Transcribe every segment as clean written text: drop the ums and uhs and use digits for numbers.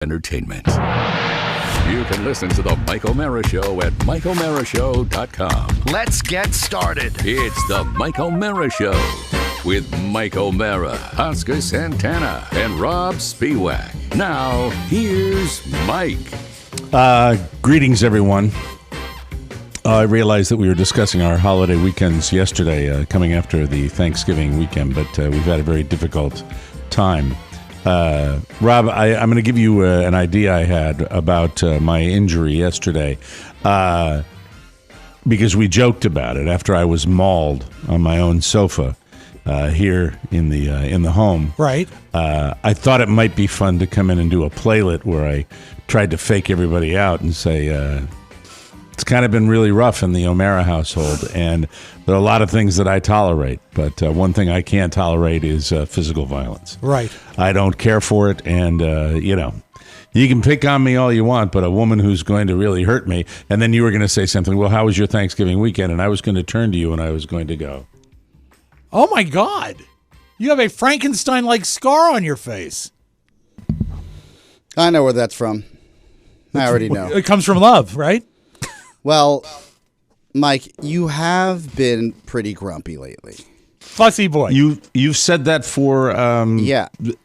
Entertainment. You can listen to The Mike O'Mara Show at MikeO'MaraShow.com. Let's get started. It's The Mike O'Mara Show with Mike O'Mara, Oscar Santana, and Robb Spiewak. Now, here's Mike. Greetings, everyone. I realized that we were discussing our holiday weekends yesterday, coming after the Thanksgiving weekend, but we've had a very difficult time. Rob, I'm going to give you an idea I had about my injury yesterday, because we joked about it after I was mauled on my own sofa here in the home. Right. I thought it might be fun to come in and do a playlet where I tried to fake everybody out and say, it's kind of been really rough in the O'Mara household, and there are a lot of things that I tolerate, but one thing I can't tolerate is physical violence. Right. I don't care for it, and, you can pick on me all you want, but a woman who's going to really hurt me, and then you were going to say something, well, how was your Thanksgiving weekend? And I was going to turn to you, and I was going to go, oh, my God. You have a Frankenstein-like scar on your face. I know where that's from. I already know. It comes from love, right? Well, Mike, you have been pretty grumpy lately. Fussy boy. You've said that for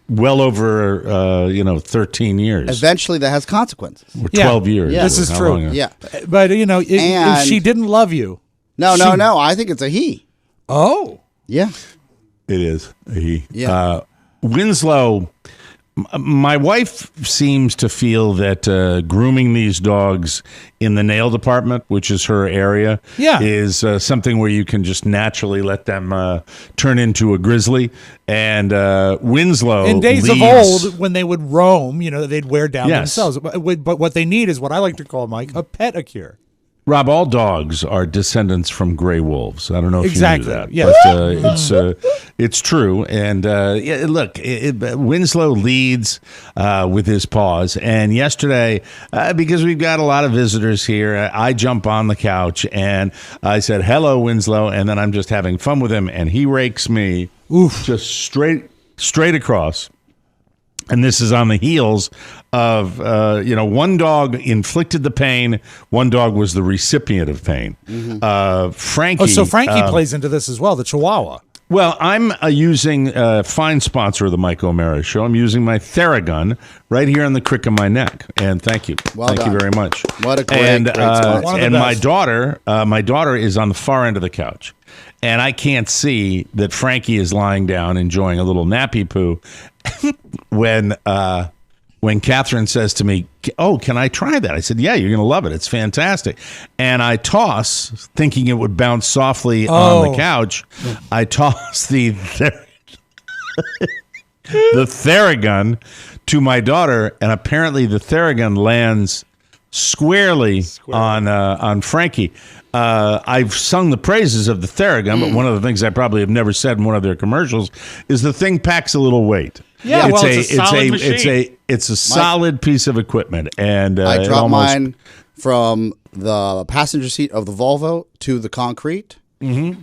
well over 13 years. Eventually, that has consequences. Or 12 years. Yeah. This is How true. long? Yeah. But, if she didn't love you. No. I think it's a he. Oh. Yeah. It is. Yeah. Winslow, my wife seems to feel that grooming these dogs in the nail department, which is her area, is something where you can just naturally let them turn into a grizzly. And Winslow, in days of old, when they would roam, they'd wear down themselves. But what they need is what I like to call, Mike, a pedicure. Rob, all dogs are descendants from gray wolves. I don't know if you knew that. Yes. But it's true. And look, Winslow leads with his paws. And yesterday, because we've got a lot of visitors here, I jump on the couch and I said, hello, Winslow. And then I'm just having fun with him. And he rakes me just straight across. And this is on the heels of, one dog inflicted the pain. One dog was the recipient of pain. Mm-hmm. Frankie. Oh, so Frankie plays into this as well, the Chihuahua. Well, I'm using a fine sponsor of the Mike O'Mara Show. I'm using my Theragun right here on the crick of my neck. And thank you. Thank you very much. What a great sponsor. And my daughter is on the far end of the couch. And I can't see that Frankie is lying down enjoying a little nappy poo when Catherine says to me, oh, can I try that? I said, yeah, you're going to love it. It's fantastic. And I toss, thinking it would bounce softly on the couch, I toss the Theragun to my daughter, and apparently the Theragun lands squarely on Frankie. I've sung the praises of the Theragun, but one of the things I probably have never said in one of their commercials is the thing packs a little weight. Yeah, it's a solid piece of equipment, and I dropped mine from the passenger seat of the Volvo to the concrete. Mm-hmm.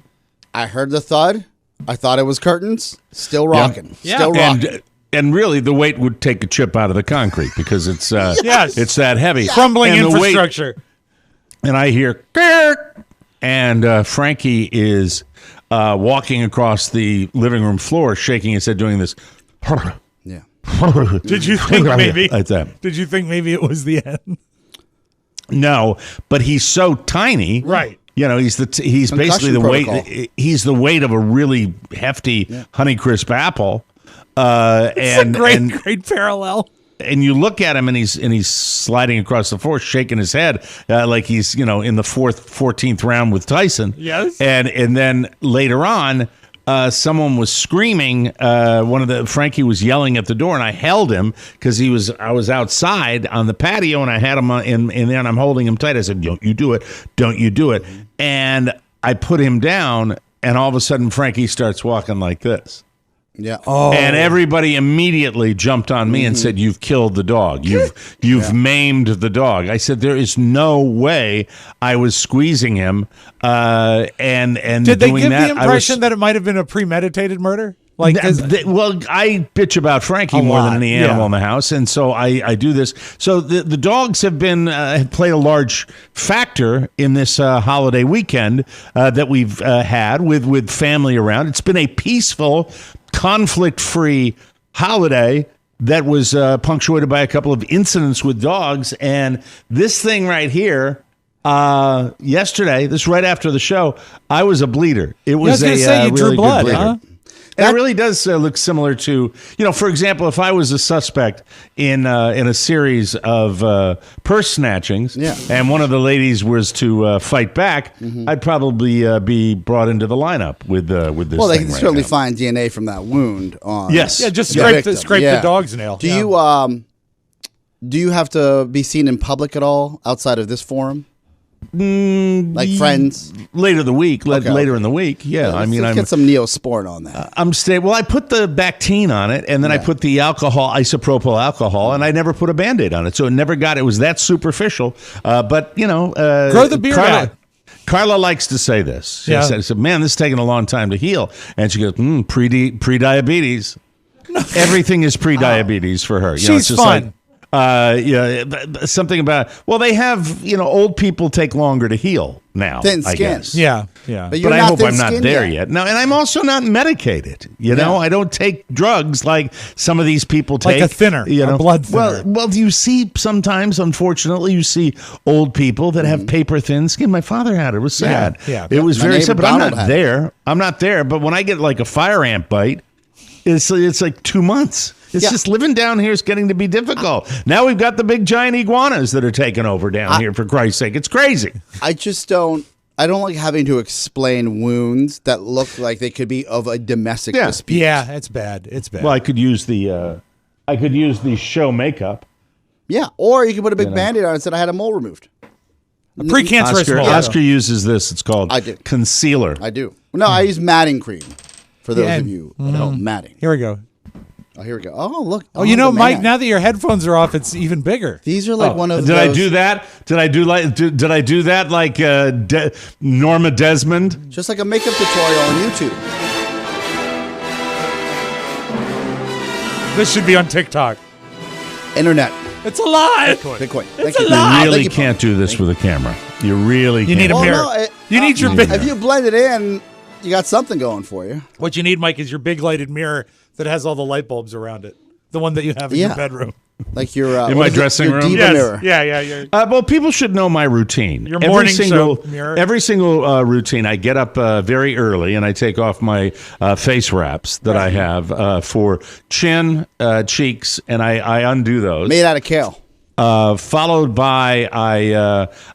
I heard the thud. I thought it was curtains. Still rocking. Yeah. Still rocking. And really, the weight would take a chip out of the concrete because it's it's that heavy. Crumbling infrastructure. And I hear, and Frankie is walking across the living room floor, shaking his head, doing this. Yeah. Did you think maybe? Like that. Did you think maybe it was the end? No, but he's so tiny, right? He's basically the weight. He's the weight of a really hefty Honeycrisp apple. It's a great parallel. And you look at him, and he's sliding across the floor, shaking his head like he's in the 14th round with Tyson. Yes. And then later on, someone was screaming. Frankie was yelling at the door, and I held him because I was outside on the patio, and I had him in there, and I'm holding him tight. I said, "Don't you do it? Don't you do it?" And I put him down, and all of a sudden, Frankie starts walking like this. Yeah. Oh. And everybody immediately jumped on me and said, "You've killed the dog. You've maimed the dog." I said, "There is no way I was squeezing him." And did they doing give that, the impression that it might have been a premeditated murder? Like, well, I bitch about Frankie more than any animal in the house, and so I do this. So the dogs have been have played a large factor in this holiday weekend that we've had with family around. It's been a peaceful, conflict-free holiday that was punctuated by a couple of incidents with dogs, and this thing right here. Yesterday, this right after the show, I was a bleeder. It was you really drew blood, good bleeder. huh? And it really does look similar to, for example, if I was a suspect in a series of purse snatchings, and one of the ladies was to fight back, I'd probably be brought into the lineup with this. Well, they can right certainly now. find DNA from that wound on. Yes, just scrape the dog's nail. Do you have to be seen in public at all outside of this forum? Like friends later in the week. Let's get some Neosporin on that. Well, I put the Bactine on it, and then I put the isopropyl alcohol, and I never put a Band-Aid on it, so it was that superficial. But grow the beard out. Carla likes to say this. She said, "Man, this is taking a long time to heal," and she goes, "Pre-diabetes. Everything is pre-diabetes for her. She's it's just fun." Something about they have old people take longer to heal now. Thin skin, I guess. Yeah. But I hope I'm not there yet. No, and I'm also not medicated. I don't take drugs like some of these people take. Like a thinner, a blood thinner. Well, you see sometimes, unfortunately, you see old people that have paper thin skin. My father had it. It was sad. Yeah. It was very sad. But Donald I'm not there. I'm not there. But when I get like a fire ant bite, it's like 2 months. It's just living down here is getting to be difficult. Now we've got the big giant iguanas that are taking over down here, for Christ's sake. It's crazy. I don't like having to explain wounds that look like they could be of a domestic dispute. Yeah, it's bad. It's bad. Well, I could use the show makeup. Yeah, or you could put a big Band-Aid on it and say I had a mole removed. A precancerous mole. Oscar uses this. It's called concealer. I do. No, I use matting cream for those of you at home. Matting. Here we go. Oh, here we go. Oh, look. Oh, Mike, now that your headphones are off, it's even bigger. These are like one of Did those... I do that? Did I do that like Norma Desmond? Just like a makeup tutorial on YouTube. This should be on TikTok. Internet. It's alive. Bitcoin. It's You alive. really can't do this with a camera. You really can't. You need a mirror. You need your big... If you blend it in, you got something going for you. What you need, Mike, is your big lighted mirror that has all the light bulbs around it. The one that you have in your bedroom. Like your in my dressing room. Diva mirror. Yeah. Well, people should know my routine. Your morning show mirror. Every single routine, I get up very early and I take off my face wraps that I have for chin, cheeks, and I undo those. Made out of kale. Followed by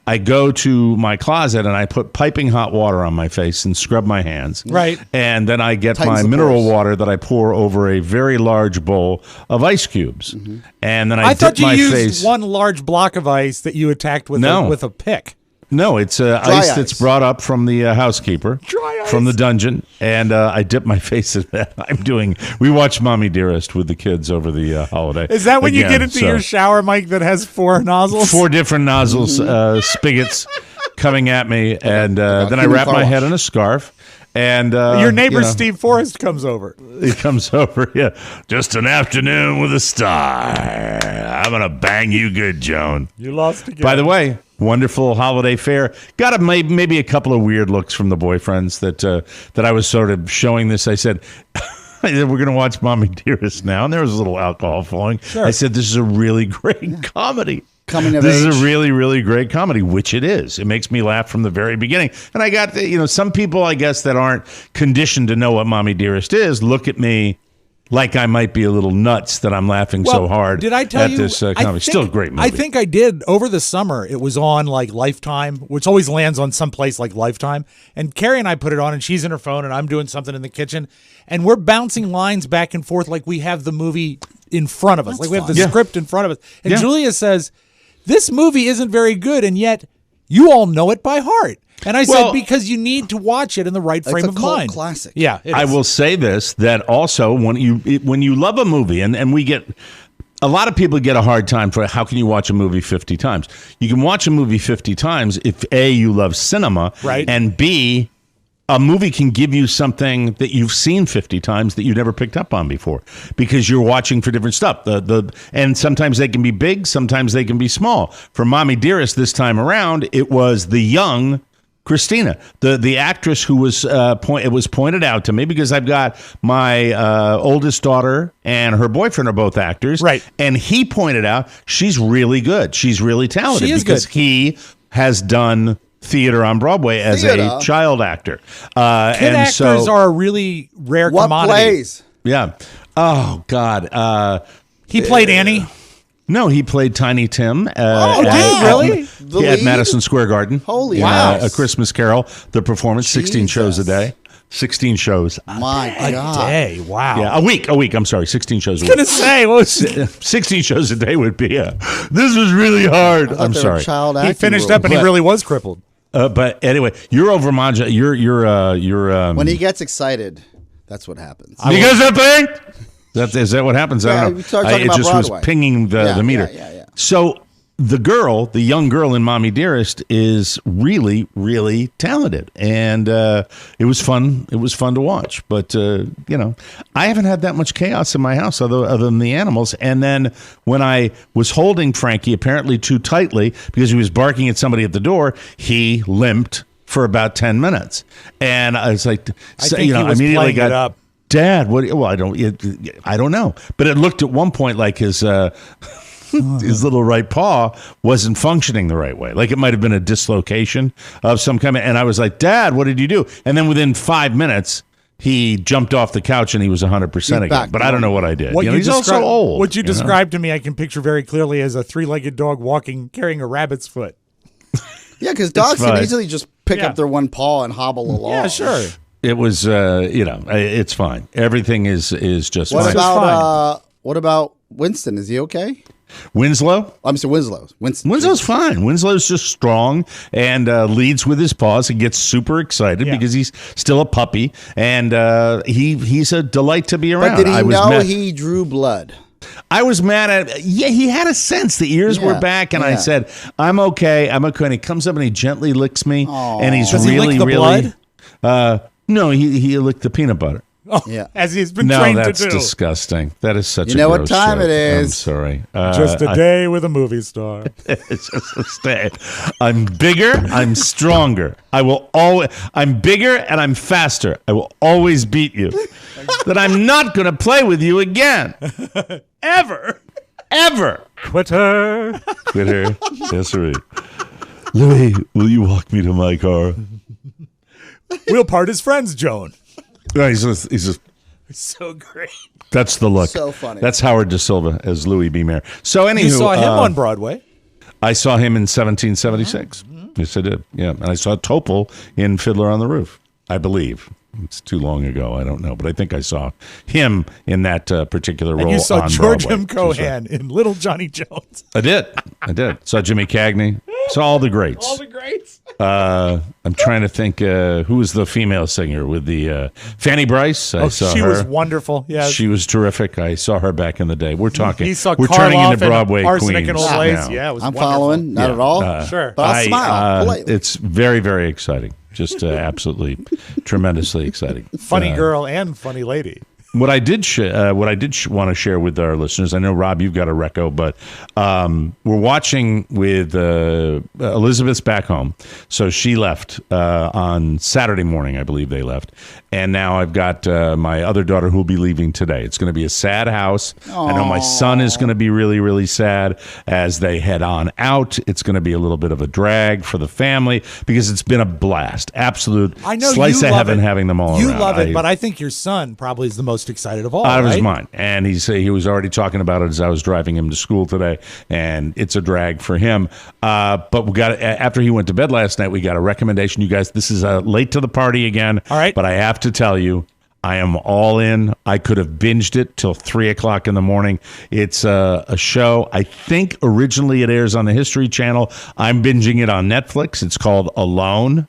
I go to my closet and I put piping hot water on my face and scrub my hands. Right. And then I get Tightens my the mineral pores. water that I pour over a very large bowl of ice cubes. Mm-hmm. And then I dip thought you my used face. one large block of ice that you attacked with a pick. No, it's ice that's brought up from the housekeeper, from the dungeon, and I dip my face in that. We watch Mommy Dearest with the kids over the holiday. Is that when you get into your shower, Mike, that has 4 nozzles? 4 different nozzles, spigots coming at me, and then I wrap my head in a scarf. And your neighbor Steve Forrest comes over. He comes over, just an afternoon with a star. I'm gonna bang you good, Joan. You lost again. By the way, wonderful holiday fare. Got maybe a couple of weird looks from the boyfriends that I was sort of showing this. I said, we're going to watch Mommy Dearest now. And there was a little alcohol flowing. Sure. I said, this is a really great comedy. Coming of This age. is a really, really great comedy, which it is. It makes me laugh from the very beginning. And I got, some people, I guess, that aren't conditioned to know what Mommy Dearest is, look at me like I might be a little nuts that I'm laughing so hard did I tell at you, this comedy. Still a great movie. I think I did. Over the summer, it was on like Lifetime, which always lands on some place like Lifetime. And Carrie and I put it on, and she's in her phone, and I'm doing something in the kitchen. And we're bouncing lines back and forth like we have the movie in front of us. Like we have the script in front of us. And Julia says, this movie isn't very good, and yet you all know it by heart. And I said, because you need to watch it in the right frame of mind. It's a cult classic. Yeah, it is. I will say this, that also when you love a movie, and we get a lot of people get a hard time for how can you watch a movie 50 times? You can watch a movie 50 times if A, you love cinema, right, and B, a movie can give you something that you've seen 50 times that you never picked up on before because you're watching for different stuff. And sometimes they can be big, sometimes they can be small. For Mommy Dearest this time around, it was the young Christina, the actress who was it was pointed out to me because I've got my oldest daughter and her boyfriend are both actors. Right. And he pointed out she's really good. She's really talented She is because good. he has done theater on Broadway as a child actor. Kid actors are a really rare What commodity. plays? Yeah. Oh, God. He played Annie. No, he played Tiny Tim. Did he really? The At lead? Madison Square Garden. Holy in, wow. A Christmas Carol, the performance, 16 shows a Jesus. day. 16 shows. My A God. day. Wow. Yeah, a week. I'm sorry, 16 shows a I was week. gonna say, what was 16 shows a day would be this was really hard. I'm They were sorry. Child he acting finished rules. up and he But- really was crippled. But anyway, you're over Manja. You're When he gets excited, that's what happens. because that thing. Is that what happens? I Yeah, don't know. we started talking It about just Broadway. was pinging the meter. Yeah. So the young girl in Mommy Dearest is really, really talented. And it was fun. It was fun to watch. But, I haven't had that much chaos in my house other than the animals. And then when I was holding Frankie apparently too tightly because he was barking at somebody at the door, he limped for about 10 minutes. And I was like, I think he was immediately playing it up. Dad, what? Well, I don't know. But it looked at one point like his his little right paw wasn't functioning the right way. Like it might have been a dislocation of some kind. And I was like, Dad, what did you do? And then within 5 minutes, he jumped off the couch and he was 100% again. back But I don't know what I did. He's also described- old. What you know? described to me, I can picture very clearly as a three-legged dog carrying a rabbit's foot. Yeah, because dogs can fine. easily just pick Yeah. up their one paw and hobble along. Yeah, sure. It was, it's fine. Everything is just What fine. what about Winston? Is he okay? Winslow? I'm Mr. Winslow. Winslow's fine. Winslow's just strong and leads with his paws and gets super excited because he's still a puppy and he's a delight to be around. But did he I was know mad- he drew blood? I was mad at. Yeah, he had a sense. The ears were Yeah, back, and I yeah. said, "I'm okay. I'm okay." And he comes up and he gently licks me, and he's Does he really, lick the really. blood? No, he licked the peanut butter. Yeah. As he's been No, trained that's to do. disgusting. That is such. You a know what gross time joke. it is. I'm sorry. Just a day with a movie star. It's just a stay. I'm bigger. I'm stronger. I'm bigger and I'm faster. I will always beat you. That I'm not going to play with you again. Ever. Quitter. Yes, sir. Louis, will you walk me to my car? We'll part as friends, Joan. No, he's just. So great. That's the look. So funny. That's Howard Da Silva as Louis B. Mayer. So anywho, You saw him on Broadway. I saw him in 1776. Yes, I did. Yeah, and I saw Topol in Fiddler on the Roof. I believe it's too long ago. I don't know, but I think I saw him in that particular role. And you saw on George Broadway. M. Cohan in Little Johnny Jones. I did. Saw Jimmy Cagney. Saw all the greats. All the greats. I'm trying to think who was the female singer with the Fanny Bryce. I saw she her. was wonderful. Yeah. She was terrific. I saw her back in the day. We're talking. He saw We're turning Karloff into and Broadway Arsenic queens and Old now. Lace. Yeah, it was I'm wonderful. following. Not at all. Sure. But I'll smile politely. It's very, very exciting. Just absolutely tremendously exciting. Funny girl and funny lady. What I did want to share with our listeners, I know, Rob, you've got a reco, but we're watching with Elizabeth's back home. So she left on Saturday morning, I believe they left. And now I've got my other daughter who will be leaving today. It's going to be a sad house. I know my son is going to be really, really sad as they head on out. It's going to be a little bit of a drag for the family because it's been a blast. Absolute I know slice you of love heaven it. having them all You around. love it, but I think your son probably is the most excited of all. Out of his right? mind. And he was already talking about it as I was driving him to school today, and it's a drag for him. But we got after he went to bed last night, we got a recommendation. You guys, this is late to the party again. All right. But I have to tell you, I am all in. I could have binged it till 3:00 in the morning. It's a show. I think originally it airs on the History Channel. I'm binging it on Netflix. It's called Alone.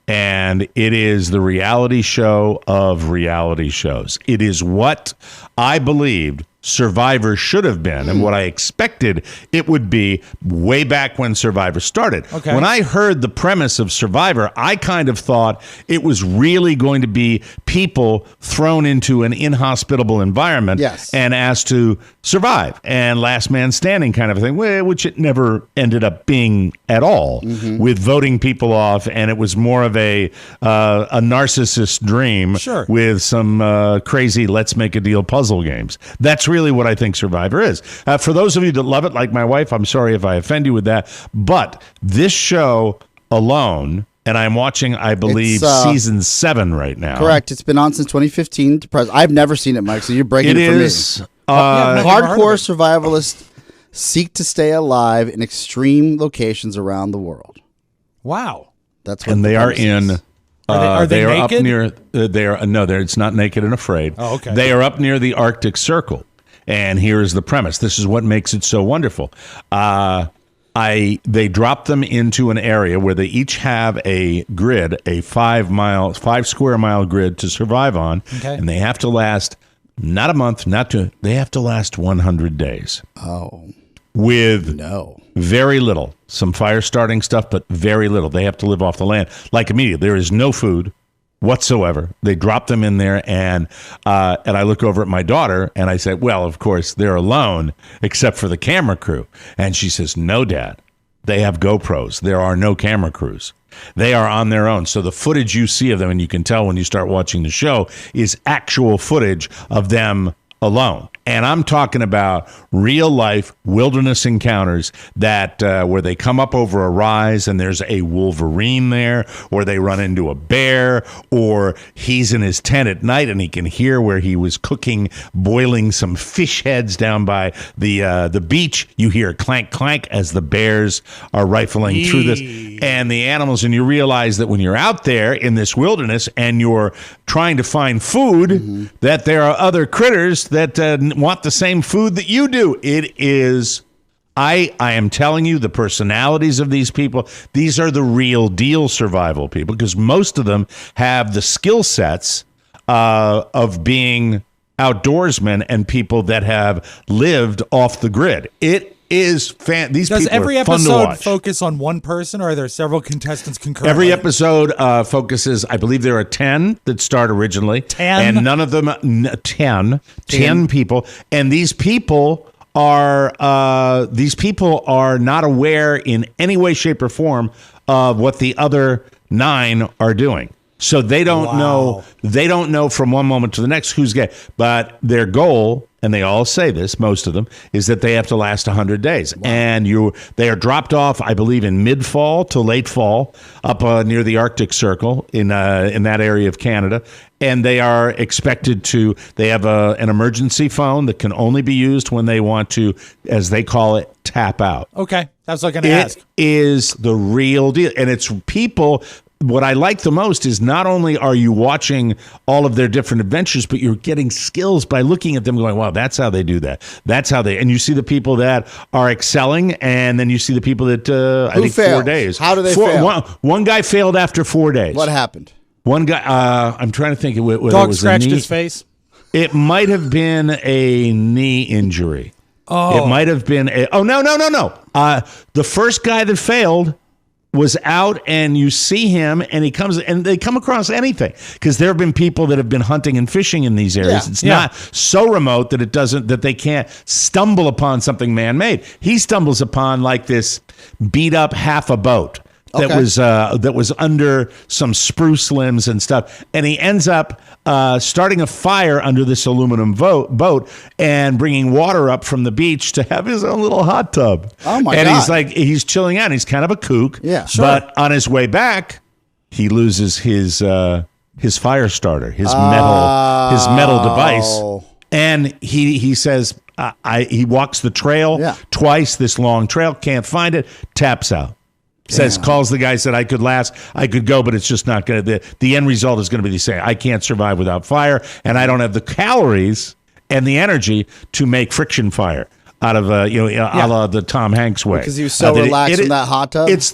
And it is the reality show of reality shows. It is what I believed Survivor should have been and what I expected it would be way back when Survivor started. Okay. When I heard the premise of Survivor, I kind of thought it was really going to be people thrown into an inhospitable environment and asked to survive and last man standing kind of a thing, which it never ended up being at all, with voting people off, and it was more of a narcissist dream with some crazy let's make a deal puzzle games. That's really what I think Survivor is. For those of you that love it, like my wife, I'm sorry if I offend you with that, but this show alone, and I'm watching, I believe, season 7 right now. Correct. It's been on since 2015 to present. I've never seen it, Mike, so you're breaking it for me. Hardcore survivalists seek to stay alive in extreme locations around the world. Wow. That's what and they are in... Are they naked? Up near. It's not Naked and Afraid. Oh, okay. They are up near the Arctic Circle, and here is the premise. This is what makes it so wonderful. They drop them into an area where they each have a grid, a 5 square mile grid to survive on, and they have to last not a month, not two. They have to last 100 days. Oh. With very little, some fire starting stuff, but very little. They have to live off the land. Like immediately, there is no food whatsoever. They drop them in there, and I look over at my daughter, and I say, well, of course, they're alone, except for the camera crew. And she says, no, Dad, they have GoPros. There are no camera crews. They are on their own. So the footage you see of them, and you can tell when you start watching the show, is actual footage of them alone. And I'm talking about real life wilderness encounters that where they come up over a rise and there's a wolverine there, or they run into a bear, or he's in his tent at night and he can hear where he was boiling some fish heads down by the beach. You hear clank, clank as the bears are rifling through this and the animals. And you realize that when you're out there in this wilderness and you're trying to find food, that there are other critters that want the same food that you do. It is, I am telling you, the personalities of these people, these are the real deal survival people, because most of them have the skill sets of being outdoorsmen and people that have lived off the grid. It is these Does people every are fun to episode watch. focus on one person, or are there several contestants concurrently? Every episode focuses, I believe there are 10 that start originally. 10? And none of them, 10 people. And these people are not aware in any way, shape, or form of what the other 9 are doing. So they don't know from one moment to the next who's getting. But their goal, and they all say this, most of them, is that they have to last 100 days. Wow. And they are dropped off, I believe, in mid-fall to late fall, up near the Arctic Circle in that area of Canada. And they are expected to, they have an emergency phone that can only be used when they want to, as they call it, tap out. Okay, that's what I'm going to ask. It is the real deal. And it's people... What I like the most is not only are you watching all of their different adventures, but you're getting skills by looking at them going, wow, that's how they do that. That's how and you see the people that are excelling, and then you see the people that, I think, fails? 4 days. How do they fail? One guy failed after 4 days. What happened? One guy, I'm trying to think whether Dog it was scratched a knee. his face? It might have been a knee injury. Oh. It might have been no. The first guy that failed was out, and you see him, and he comes, and they come across anything, because there have been people that have been hunting and fishing in these areas. It's not so remote that they can't stumble upon something man-made. He stumbles upon like this beat up half a boat that was under some spruce limbs and stuff, and he ends up starting a fire under this aluminum boat and bringing water up from the beach to have his own little hot tub. Oh my God! And he's chilling out. He's kind of a kook. Yeah, sure. But on his way back, he loses his fire starter, his metal device, and he says he walks the trail twice. This long trail, can't find it, taps out. Calls the guy, said, I could go, but it's just not going to, the end result is going to be the same. I can't survive without fire, and I don't have the calories and the energy to make friction fire out of, a la the Tom Hanks way. Because he was so relaxed in that hot tub? It's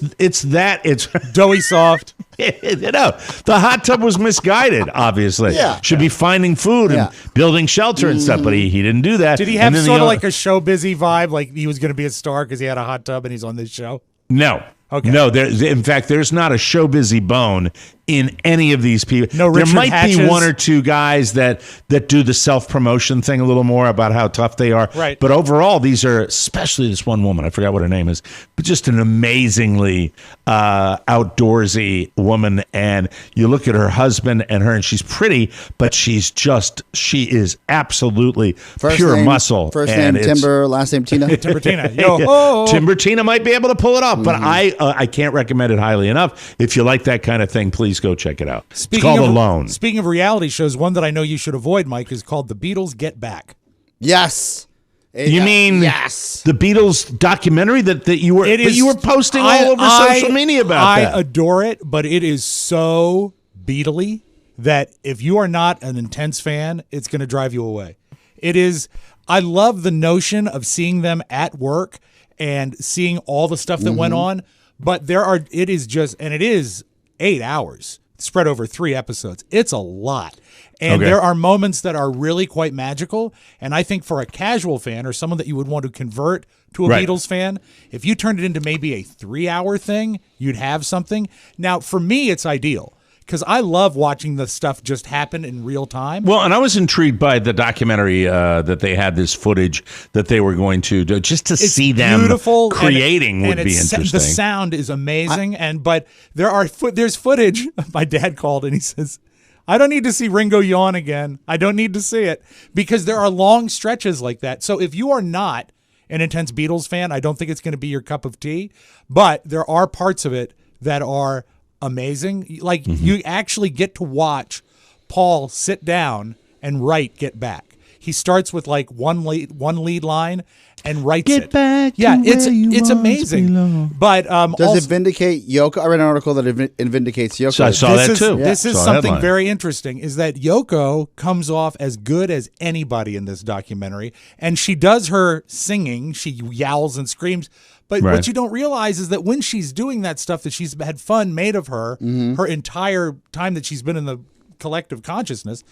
doughy soft. The hot tub was misguided, obviously. Yeah. Should be finding food and building shelter and stuff, but he didn't do that. Did he have sort of like a show busy vibe, like he was going to be a star because he had a hot tub and he's on this show? No. Okay. No, in fact, there's not a show busy bone in any of these people. No Richard There might Hatches. be one or two guys that do the self-promotion thing a little more about how tough they are. Right. But overall, these are, especially this one woman, I forgot what her name is, but just an amazingly outdoorsy woman. And you look at her husband and her, and she's pretty, but she is absolutely pure muscle. First and name Timber, last name Tina. Timber Tina. Yo, Timber Tina might be able to pull it off, but I can't recommend it highly enough. If you like that kind of thing, please go check it out. It's called Alone. Speaking of reality shows, one that I know you should avoid, Mike, is called The Beatles Get Back. Yes. You mean yes. the Beatles documentary that you were posting all over social media about that? I adore it, but it is so Beatley that if you are not an intense fan, it's going to drive you away. It is. I love the notion of seeing them at work and seeing all the stuff that went on, but it is 8 hours spread over 3 episodes. It's a lot. And there are moments that are really quite magical. And I think for a casual fan or someone that you would want to convert to a Beatles fan, if you turned it into maybe a 3-hour thing, you'd have something. Now, for me, it's ideal because I love watching the stuff just happen in real time. Well, and I was intrigued by the documentary that they had this footage that they were going to do just to see them creating would be interesting. The sound is amazing, but there's footage. My dad called and he says, I don't need to see Ringo yawn again. I don't need to see it because there are long stretches like that. So if you are not an intense Beatles fan, I don't think it's going to be your cup of tea, but there are parts of it that are amazing. Like you actually get to watch Paul sit down and write Get Back. He starts with like one lead line and writes Get it. back. Yeah, to where you it's once amazing. belonged. But Does it vindicate Yoko? I read an article that it vindicates Yoko. So I saw that too. This is Saw that something headline. very interesting, is that Yoko comes off as good as anybody in this documentary, and she does her singing. She yowls and screams. But what you don't realize is that when she's doing that stuff that she's had fun made of her, her entire time that she's been in the collective consciousness,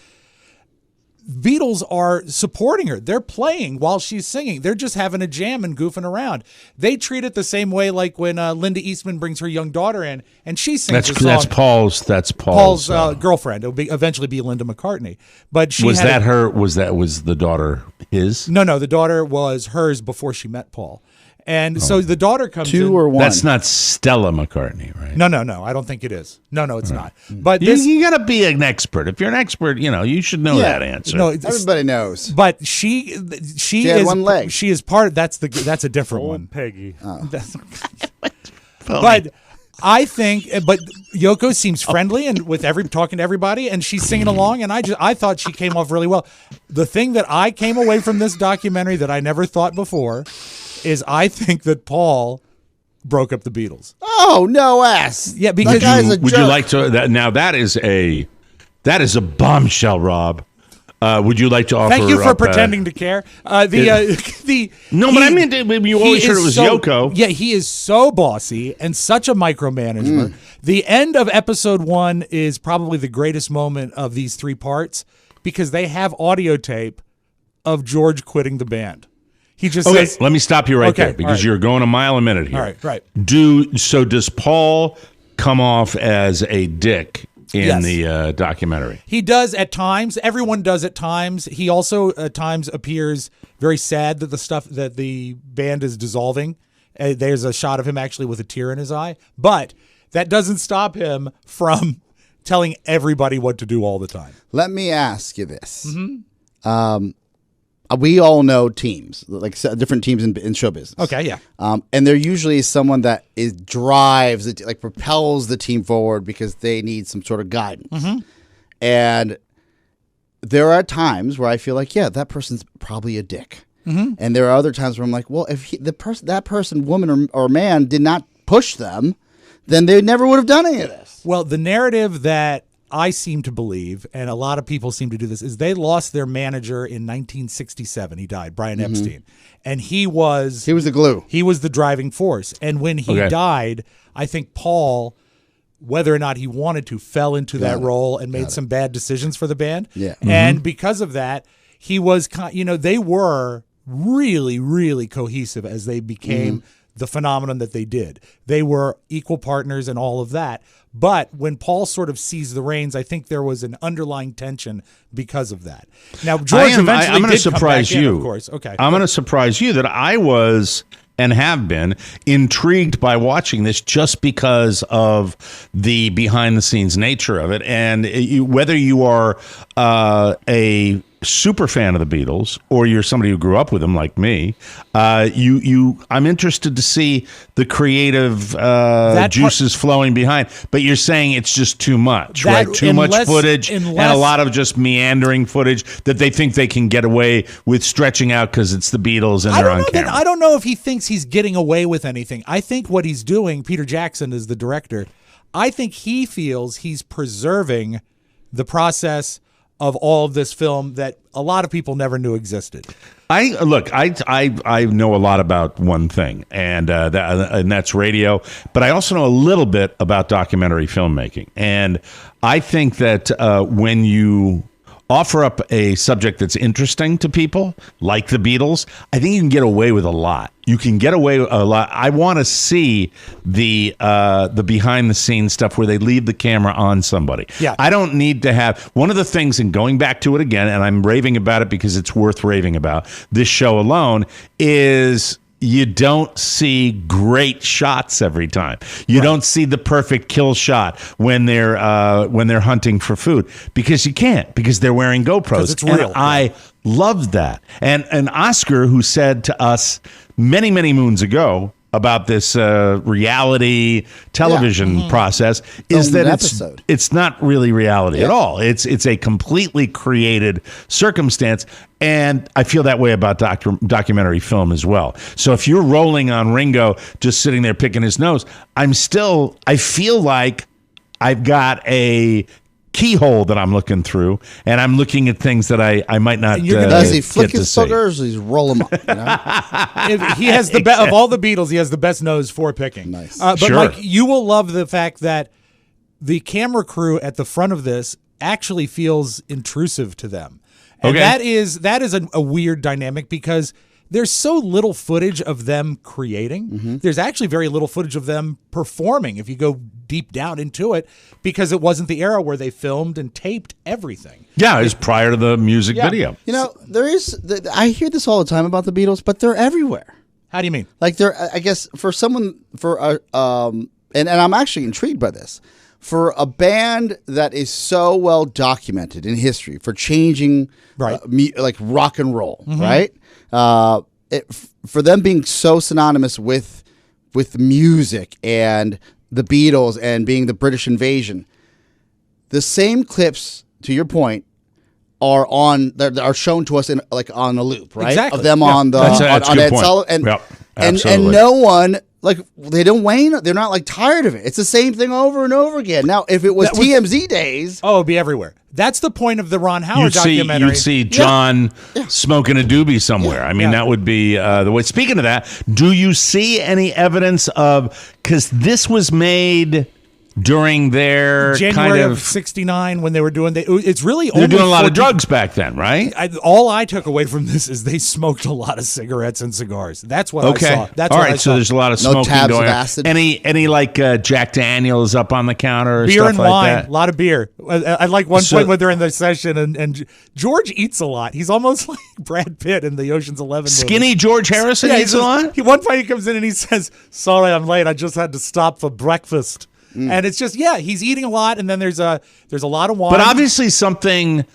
Beatles are supporting her. They're playing while she's singing. They're just having a jam and goofing around. They treat it the same way like when Linda Eastman brings her young daughter in and she sings a song. That's Paul's girlfriend. It'll eventually be Linda McCartney. But she was the daughter his? No, the daughter was hers before she met Paul. And so the daughter comes in. 2 or 1? That's not Stella McCartney, right? No. I don't think it is. No, it's not. But You got to be an expert. If you're an expert, you should know that answer. No, Everybody knows. But she had is one leg. She is part. That's a different one. Peggy. But I think, Yoko seems friendly and with talking to everybody, and she's singing along. And I thought she came off really well. The thing that I came away from this documentary that I never thought before is I think that Paul broke up the Beatles. Oh, no ass. Yeah, because that guy's a would you jerk. like to? Now that is a bombshell, Rob. Would you like to offer? Thank you for pretending to care. No, but I mean, you always heard it was Yoko. Yeah, he is so bossy and such a micromanager. The end of episode 1 is probably the greatest moment of these 3 parts because they have audio tape of George quitting the band. He just says, let me stop you right there because right. you're going a mile a minute here. All right. Does Paul come off as a dick in Yes. the documentary? He does at times. Everyone does at times. He also at times appears very sad that the band is dissolving. There's a shot of him actually with a tear in his eye, but that doesn't stop him from telling everybody what to do all the time. Let me ask you this. We all know teams, like different teams in show business. Okay, yeah. And there usually is someone that drives it, like propels the team forward because they need some sort of guidance. And there are times where I feel like, yeah, that person's probably a dick. And there are other times where I'm like, well, if that person, woman or man, did not push them, then they never would have done any of this. Well, the narrative that I seem to believe, and a lot of people seem to do this, is they lost their manager in 1967. He died, Brian Epstein. And he was the glue. He was the driving force. And when he died, I think Paul whether or not he wanted to, fell into that role and made some bad decisions for the band. Yeah. And because of that, he was, they were really, really cohesive as they became the phenomenon that they did. They were equal partners and all of that. But when Paul sort of seized the reins, I think there was an underlying tension because of that. Now, George eventually I'm going to did come surprise back in, you. of course. Okay. I'm going to surprise you that I was and have been intrigued by watching this just because of the behind-the-scenes nature of it. And whether you are a super fan of the Beatles or you're somebody who grew up with them like me, I'm interested to see the creative juices flowing behind. But you're saying it's just too much, right? Too much footage and a lot of just meandering footage that they think they can get away with stretching out because it's the Beatles and they're on camera. I don't know if he thinks he's getting away with anything. I think what he's doing, Peter Jackson is the director, I think he feels he's preserving the process of all of this film that a lot of people never knew existed. I know a lot about one thing, and that's radio. But I also know a little bit about documentary filmmaking, and I think that when you offer up a subject that's interesting to people, like the Beatles, I think you can get away with a lot. You can get away with a lot. I want to see the behind the scenes stuff where they leave the camera on somebody. Yeah. I don't need to have one of the things, and going back to it again, and I'm raving about it because it's worth raving about. This show alone is, you don't see great shots every time. You don't see the perfect kill shot when they're hunting for food, because you can't, because they're wearing GoPros. It's real. And I loved that. And Oscar, who said to us many, many moons ago about this reality television process, is that it's not really reality at all. It's a completely created circumstance. And I feel that way about documentary film as well. So if you're rolling on Ringo just sitting there picking his nose, I feel like I've got a keyhole that I'm looking through, and I'm looking at things that I might not does he flick get his to boogers, or he's roll them up? You know? He has the of all the Beatles, he has the best nose for picking. Nice. But Sure. Mike, you will love the fact that the camera crew at the front of this actually feels intrusive to them. And that is a weird dynamic, because there's so little footage of them creating. There's actually very little footage of them performing, if you go deep down into it, because it wasn't the era where they filmed and taped everything. Yeah, it was prior to the music video. You know, I hear this all the time about the Beatles, but they're everywhere. How do you mean? Like, they're, I guess, for someone, and I'm actually intrigued by this. For a band that is so well documented in history for changing, like rock and roll, right? For them being so synonymous with music and the Beatles and being the British invasion, the same clips, to your point, are shown to us in, like, on a loop, right? Exactly. Of them on the That's on a Ed good point. Sullivan, and no one. Like, they don't wane. They're not, like, tired of it. It's the same thing over and over again. Now, if it was TMZ days, it'd be everywhere. That's the point of the Ron Howard documentary. You'd see John smoking a doobie somewhere. I mean, that would be the way. Speaking of that, do you see any evidence of, because this was made during their January of '69 when they were doing it's really they're doing a lot of drugs back then, right? All I took away from this is they smoked a lot of cigarettes and cigars. That's what I saw. That's all what right. I So saw. there's a lot of No smoking tabs going of on. acid? Any like Jack Daniels up on the counter, or beer stuff and like wine, that? a lot of beer. I like one point when they're in the session, and George eats a lot. He's almost like Brad Pitt in the Ocean's 11 movie. Skinny George Harrison eats a lot. One point he comes in and he says, "Sorry, I'm late. I just had to stop for breakfast." And it's just, he's eating a lot, and then there's a lot of wine. But obviously something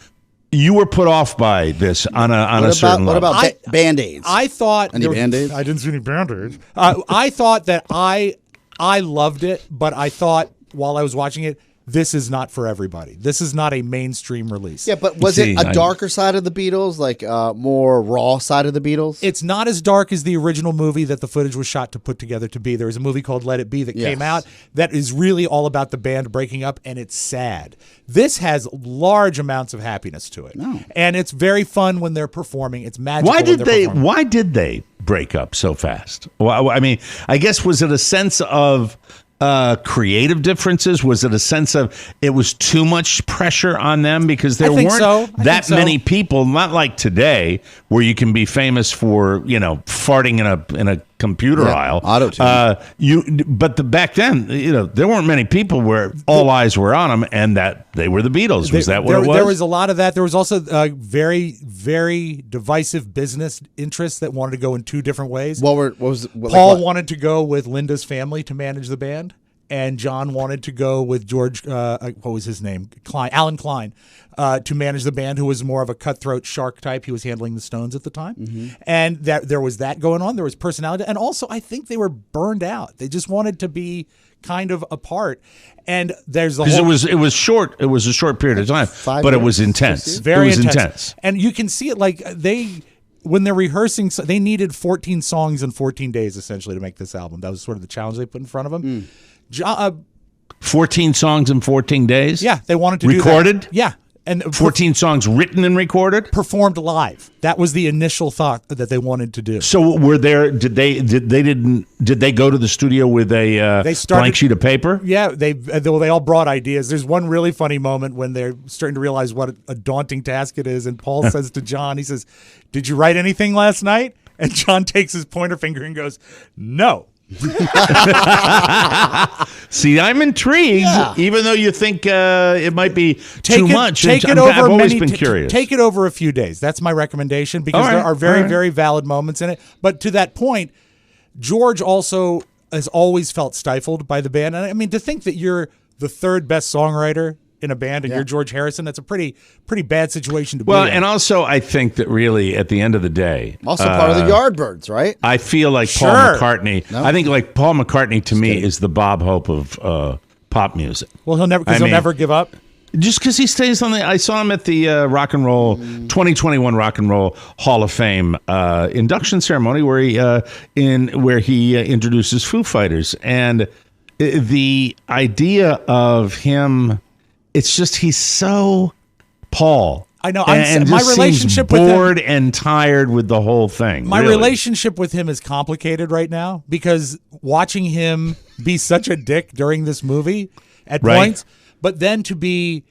you were put off by this on a certain level. What about Band-Aids? I thought Any Band-Aids? I didn't see any Band-Aids. I thought that I loved it, but I thought while I was watching it, this is not for everybody. This is not a mainstream release. Yeah, but was it a darker side of the Beatles, like more raw side of the Beatles? It's not as dark as the original movie that the footage was shot to put together to be. There was a movie called Let It Be that came out that is really all about the band breaking up, and it's sad. This has large amounts of happiness to it. And it's very fun when they're performing. It's magical. Why did they break up so fast? Well, I mean, I guess, was it a sense of creative differences? Was it a sense of it was too much pressure on them because there weren't that many people? Not like today, where you can be famous for farting in a computer aisle. Auto-tune. But back then, there weren't many people where all eyes were on them, and that they were the Beatles. Was that what it was? There was a lot of that. There was also very, very divisive business interests that wanted to go in two different ways. Paul wanted to go with Linda's family to manage the band, and John wanted to go with George, what was his name? Alan Klein, to manage the band, who was more of a cutthroat shark type. He was handling the Stones at the time. And there was that going on. There was personality. And also, I think they were burned out. They just wanted to be kind of apart. And there's the whole... It was short. It was a short period of time, but it was intense. Very intense. And you can see it like when they're rehearsing, they needed 14 songs in 14 days, essentially, to make this album. That was sort of the challenge they put in front of them. 14 songs in 14 days? Yeah, they wanted to recorded? Do that. Yeah. And 14 songs written and recorded? Performed live. That was the initial thought that they wanted to do. So did they go to the studio with a blank sheet of paper? Yeah, they all brought ideas. There's one really funny moment when they're starting to realize what a daunting task it is, and Paul says to John, he says, "Did you write anything last night?" And John takes his pointer finger and goes, "No." See, I'm intrigued, even though you think it might be too much. I've always been curious. Take it over a few days. That's my recommendation, because there are very, very valid moments in it. But to that point, George also has always felt stifled by the band. And I mean, to think that you're the third best songwriter in a band and you're George Harrison, that's a pretty bad situation to be in. Well, and also I think that really at the end of the day, also part of the Yardbirds, right? I feel like Paul McCartney. No? I think like Paul McCartney to me is the Bob Hope of pop music. Well, he'll never give up. Just because he stays on I saw him at the Rock and Roll 2021 Rock and Roll Hall of Fame induction ceremony where he introduces Foo Fighters, and the idea of him. It's just he's so Paul. I know. My relationship with him, bored and tired with the whole thing. My relationship with him is complicated right now because watching him be such a dick during this movie at points, but then to be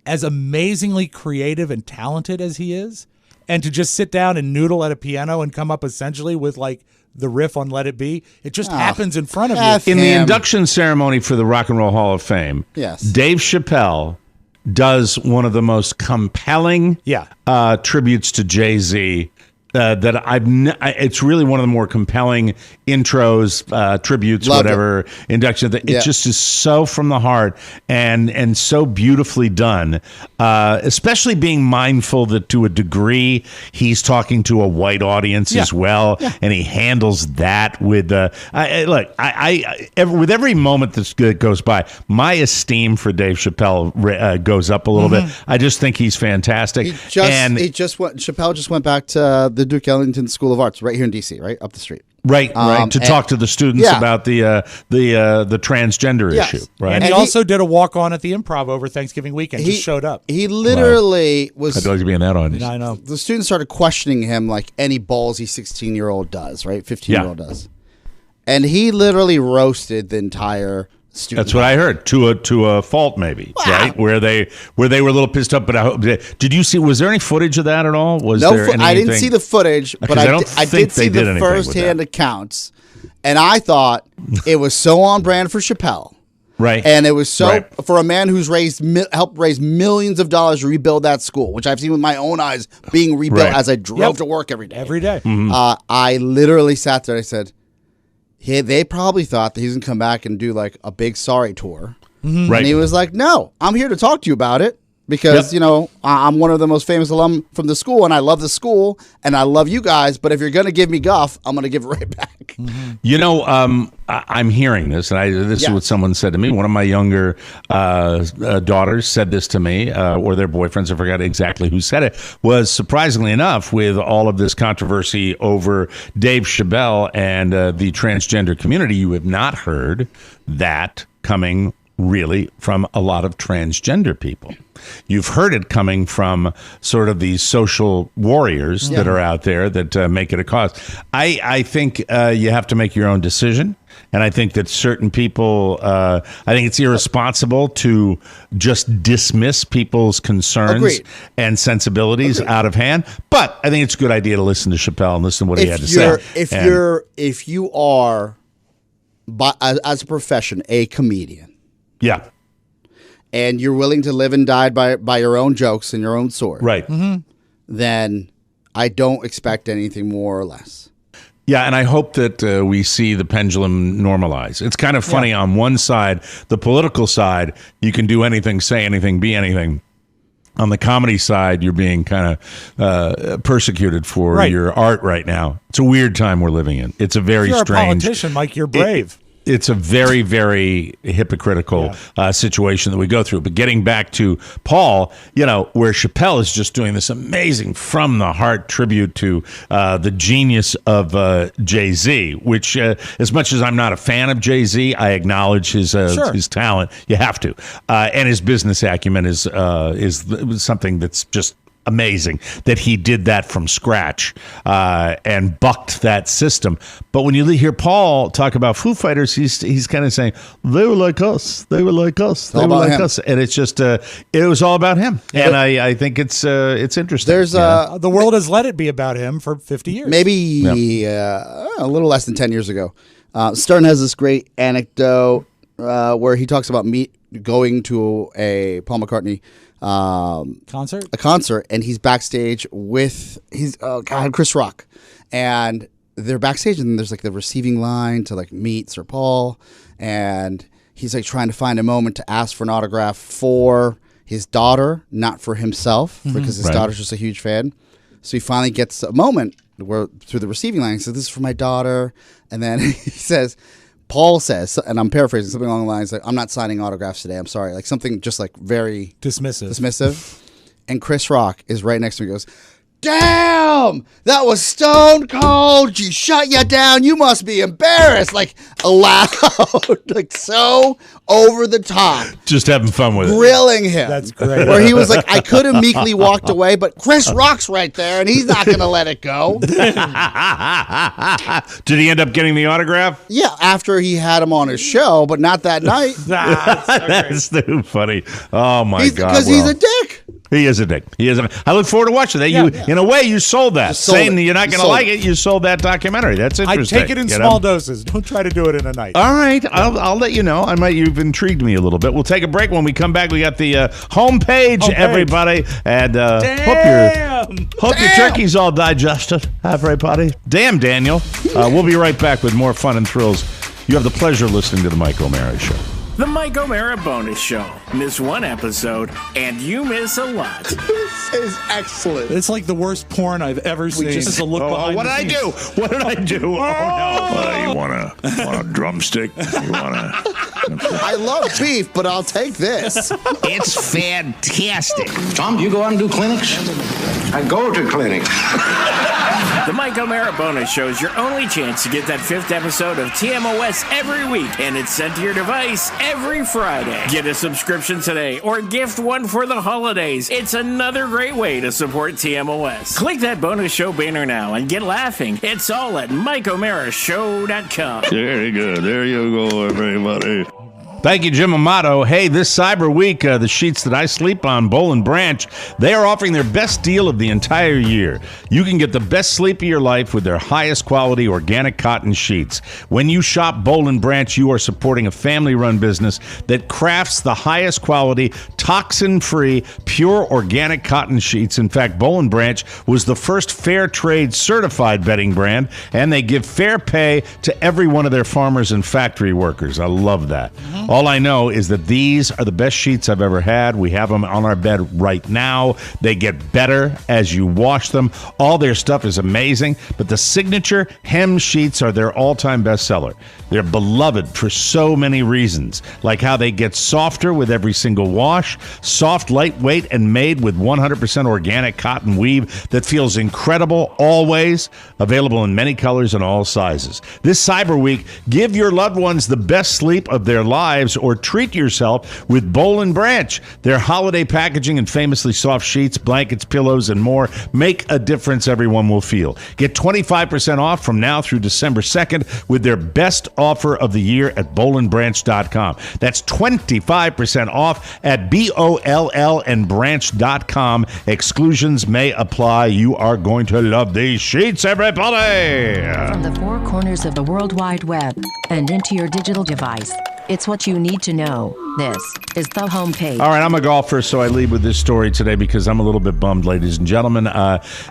as amazingly creative and talented as he is, and to just sit down and noodle at a piano and come up essentially with like the riff on Let It Be, it just happens in front of you. In the induction ceremony for the Rock and Roll Hall of Fame, Dave Chappelle does one of the most compelling tributes to Jay-Z that it's really one of the more compelling intros, tributes, induction. It just is so from the heart and so beautifully done. Especially being mindful that to a degree he's talking to a white audience as well, and he handles that with with every moment that goes by, my esteem for Dave Chappelle goes up a little bit. I just think he's fantastic. Chappelle just went back to the Duke Ellington School of Arts right here in DC, right up the street. Right, to talk to the students about the transgender issue, right? And he also did a walk-on at the Improv over Thanksgiving weekend. Just showed up. He literally was. I'd like to be in that audience. I know. The students started questioning him like any ballsy 16-year-old does, right? 15-year-old does, and he literally roasted the entire student. That's what I heard, to a fault, maybe, right? Where they were a little pissed up. But I hope, did you see? Was there any footage of that at all? I didn't see the footage, but I did see the first-hand accounts, and I thought it was so on brand for Chappelle, right? And it was for a man who's helped raise millions of dollars to rebuild that school, which I've seen with my own eyes being rebuilt as I drove to work every day. I literally sat there and I said, they probably thought that he's going to come back and do like a big sorry tour. Right. And he was like, no, I'm here to talk to you about it because, I'm one of the most famous alum from the school and I love the school and I love you guys. But if you're going to give me guff, I'm going to give it right back. I'm hearing this, and this is what someone said to me. One of my younger daughters said this to me, or their boyfriends, I forgot exactly who said it, was surprisingly enough, with all of this controversy over Dave Chappelle and the transgender community, you have not heard that coming really from a lot of transgender people. You've heard it coming from sort of these social warriors that are out there that make it a cause. I think you have to make your own decision. And I think that certain people, I think it's irresponsible to just dismiss people's concerns Agreed. and sensibilities out of hand. But I think it's a good idea to listen to Chappelle and listen to what he had to say. If you are, as a profession, a comedian, Yeah, and you're willing to live and die by your own jokes and your own sword, right. then I don't expect anything more or less. Yeah, and I hope that we see the pendulum normalize. It's kind of funny on one side, the political side, you can do anything, say anything, be anything. On the comedy side, you're being kind of persecuted for your art right now. It's a weird time we're living in. It's a very If you're strange. a politician, Mike, you're brave. It's a very, very hypocritical situation that we go through. But getting back to Paul, where Chappelle is just doing this amazing from the heart tribute to the genius of Jay-Z, which as much as I'm not a fan of Jay-Z, I acknowledge his talent. You have to. And his business acumen is something that's just amazing that he did that from scratch and bucked that system. But when you hear Paul talk about Foo Fighters, he's kind of saying they were like us, they were like us, they were like us, and it's just it was all about him. And I think it's interesting. There's The world has let it be about him for 50 years. maybe a little less than 10 years ago. Stern has this great anecdote where he talks about going to a Paul McCartney concert, and he's backstage with Chris Rock, and they're backstage, and there's like the receiving line to like meet Sir Paul, and he's like trying to find a moment to ask for an autograph for his daughter, not for himself, because his daughter's just a huge fan. So he finally gets a moment where through the receiving line, he says, "This is for my daughter," and then Paul says, and I'm paraphrasing, something along the lines like, "I'm not signing autographs today. I'm sorry." Like something just like very dismissive. And Chris Rock is right next to me and goes, "Damn, that was stone cold. She shut you down. You must be embarrassed." Like loud, like so over the top. Just having fun with Grilling him. That's great. Where he was like, I could have meekly walked away, but Chris Rock's right there, and he's not going to let it go. it. Did he end up getting the autograph? Yeah, after he had him on his show, but not that night. That's too funny. Oh my God! Because he's a dick. He is a dick. I look forward to watching that. In a way, you sold that. Saying that you're not going to like it, you sold that documentary. That's interesting. I take it in small doses. Don't try to do it in a night. All right, I'll let you know. You've intrigued me a little bit. We'll take a break. When we come back, we got the homepage, everybody, and hope your turkey's all digested, everybody. Damn, Daniel. We'll be right back with more fun and thrills. You have the pleasure of listening to the Mike O'Mara Show. The Mike O'Mara Bonus Show. Miss one episode, and you miss a lot. This is excellent. It's like the worst porn I've ever seen. Just a look behind what did I do? What did I do? Oh, no. You want a drumstick? You want I love beef, but I'll take this. It's fantastic. Tom, do you go out and do clinics? I go to clinics. The Mike O'Mara Bonus Show is your only chance to get that 5th episode of TMOS every week, and it's sent to your device every Friday. Get a subscription today or gift one for the holidays. It's another great way to support TMOS. Click that bonus show banner now and get laughing. It's all at MikeO'MaraShow.com. Very good. There you go, everybody. Thank you, Jim Amato. Hey, this Cyber Week, the sheets that I sleep on, Boll & Branch, they are offering their best deal of the entire year. You can get the best sleep of your life with their highest quality organic cotton sheets. When you shop Boll & Branch, you are supporting a family-run business that crafts the highest quality, toxin-free, pure organic cotton sheets. In fact, Boll & Branch was the first fair trade certified bedding brand, and they give fair pay to every one of their farmers and factory workers. I love that. All I know is that these are the best sheets I've ever had. We have them on our bed right now. They get better as you wash them. All their stuff is amazing, but the signature hem sheets are their all-time bestseller. They're beloved for so many reasons, like how they get softer with every single wash, soft, lightweight, and made with 100% organic cotton weave that feels incredible always, available in many colors and all sizes. This Cyber Week, give your loved ones the best sleep of their lives lives or treat yourself with Boll & Branch. Their holiday packaging and famously soft sheets, blankets, pillows, and more make a difference everyone will feel. Get 25% off from now through December 2nd with their best offer of the year at bollandbranch.com. That's 25% off at BOLL and branch.com. Exclusions may apply. You are going to love these sheets, everybody. From the four corners of the World Wide Web and into your digital device, it's what you need to know. This is the homepage. All right, I'm a golfer, so I lead with this story today because I'm a little bit bummed, ladies and gentlemen.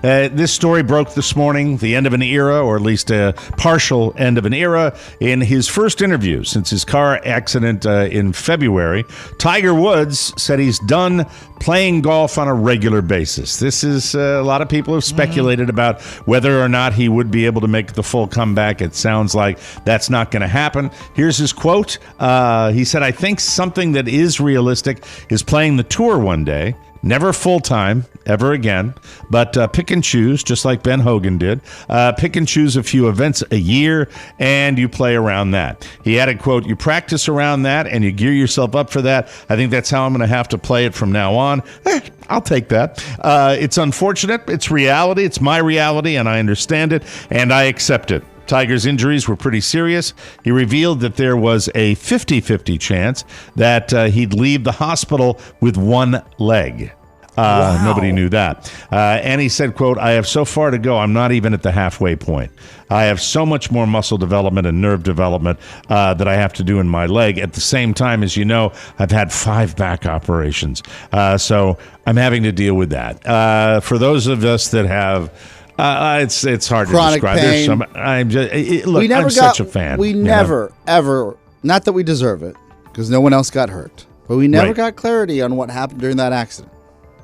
This story broke this morning, the end of an era, or at least a partial end of an era. In his first interview since his car accident in February, Tiger Woods said he's done playing golf on a regular basis. This is a lot of people have speculated about whether or not he would be able to make the full comeback. It sounds like that's not going to happen. Here's his quote. He said, "I think something that is realistic is playing the tour one day. Never full-time, ever again, but pick and choose, just like Ben Hogan did. Pick and choose a few events a year, and you play around that." He added, quote, "You practice around that, and you gear yourself up for that. I think that's how I'm going to have to play it from now on." I'll take that. It's unfortunate. It's reality. It's my reality, and I understand it, and I accept it. Tiger's injuries were pretty serious. He revealed that there was a 50-50 chance that he'd leave the hospital with one leg. Wow. Nobody knew that. And he said, quote, "I have so far to go, I'm not even at the halfway point. I have so much more muscle development and nerve development that I have to do in my leg. At the same time, as you know, I've had 5 back operations. So I'm having to deal with that." For those of us that have... it's hard Chronic to describe. pain. There's some. I'm such a fan. We never, ever, not that we deserve it, because no one else got hurt, but we never got clarity on what happened during that accident.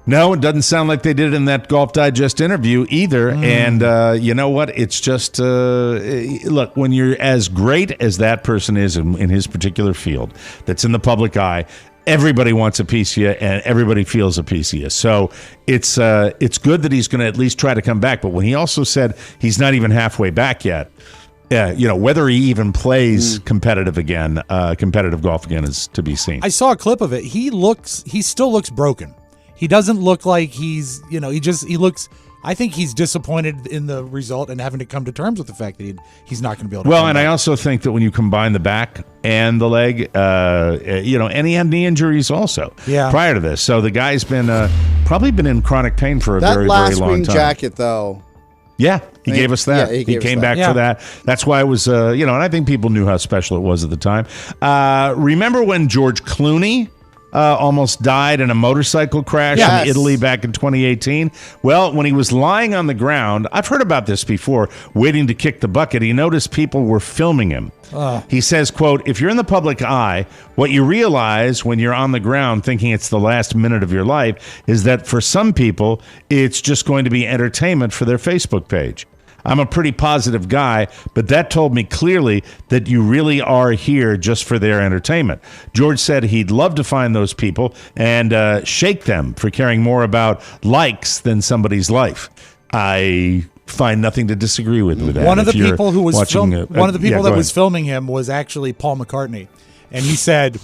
No, it doesn't sound like they did in that Golf Digest interview either. And you know what? It's just, look, when you're as great as that person is in his particular field that's in the public eye, everybody wants a piece of you, and everybody feels a piece of you. So it's good that he's going to at least try to come back. But when he also said he's not even halfway back yet, whether he even plays competitive golf again is to be seen. I saw a clip of it. He still looks broken. He doesn't look like he's, he looks, I think he's disappointed in the result and having to come to terms with the fact that he's not going to be able to. Well, and I also think that when you combine the back and the leg, and he had knee injuries also prior to this. So the guy's been probably been in chronic pain for a very, very long time. That last wing jacket, though. Yeah, he gave us that. Yeah, he came back for that. That's why it was, and I think people knew how special it was at the time. Remember when George Clooney almost died in a motorcycle crash in Italy back in 2018. Well, when he was lying on the ground, I've heard about this before, waiting to kick the bucket, he noticed people were filming him. He says, quote, "If you're in the public eye, what you realize when you're on the ground thinking it's the last minute of your life is that for some people, it's just going to be entertainment for their Facebook page. I'm a pretty positive guy, but that told me clearly that you really are here just for their entertainment." George said he'd love to find those people and shake them for caring more about likes than somebody's life. I find nothing to disagree with that. One of the people who was was filming him was actually Paul McCartney, and he said,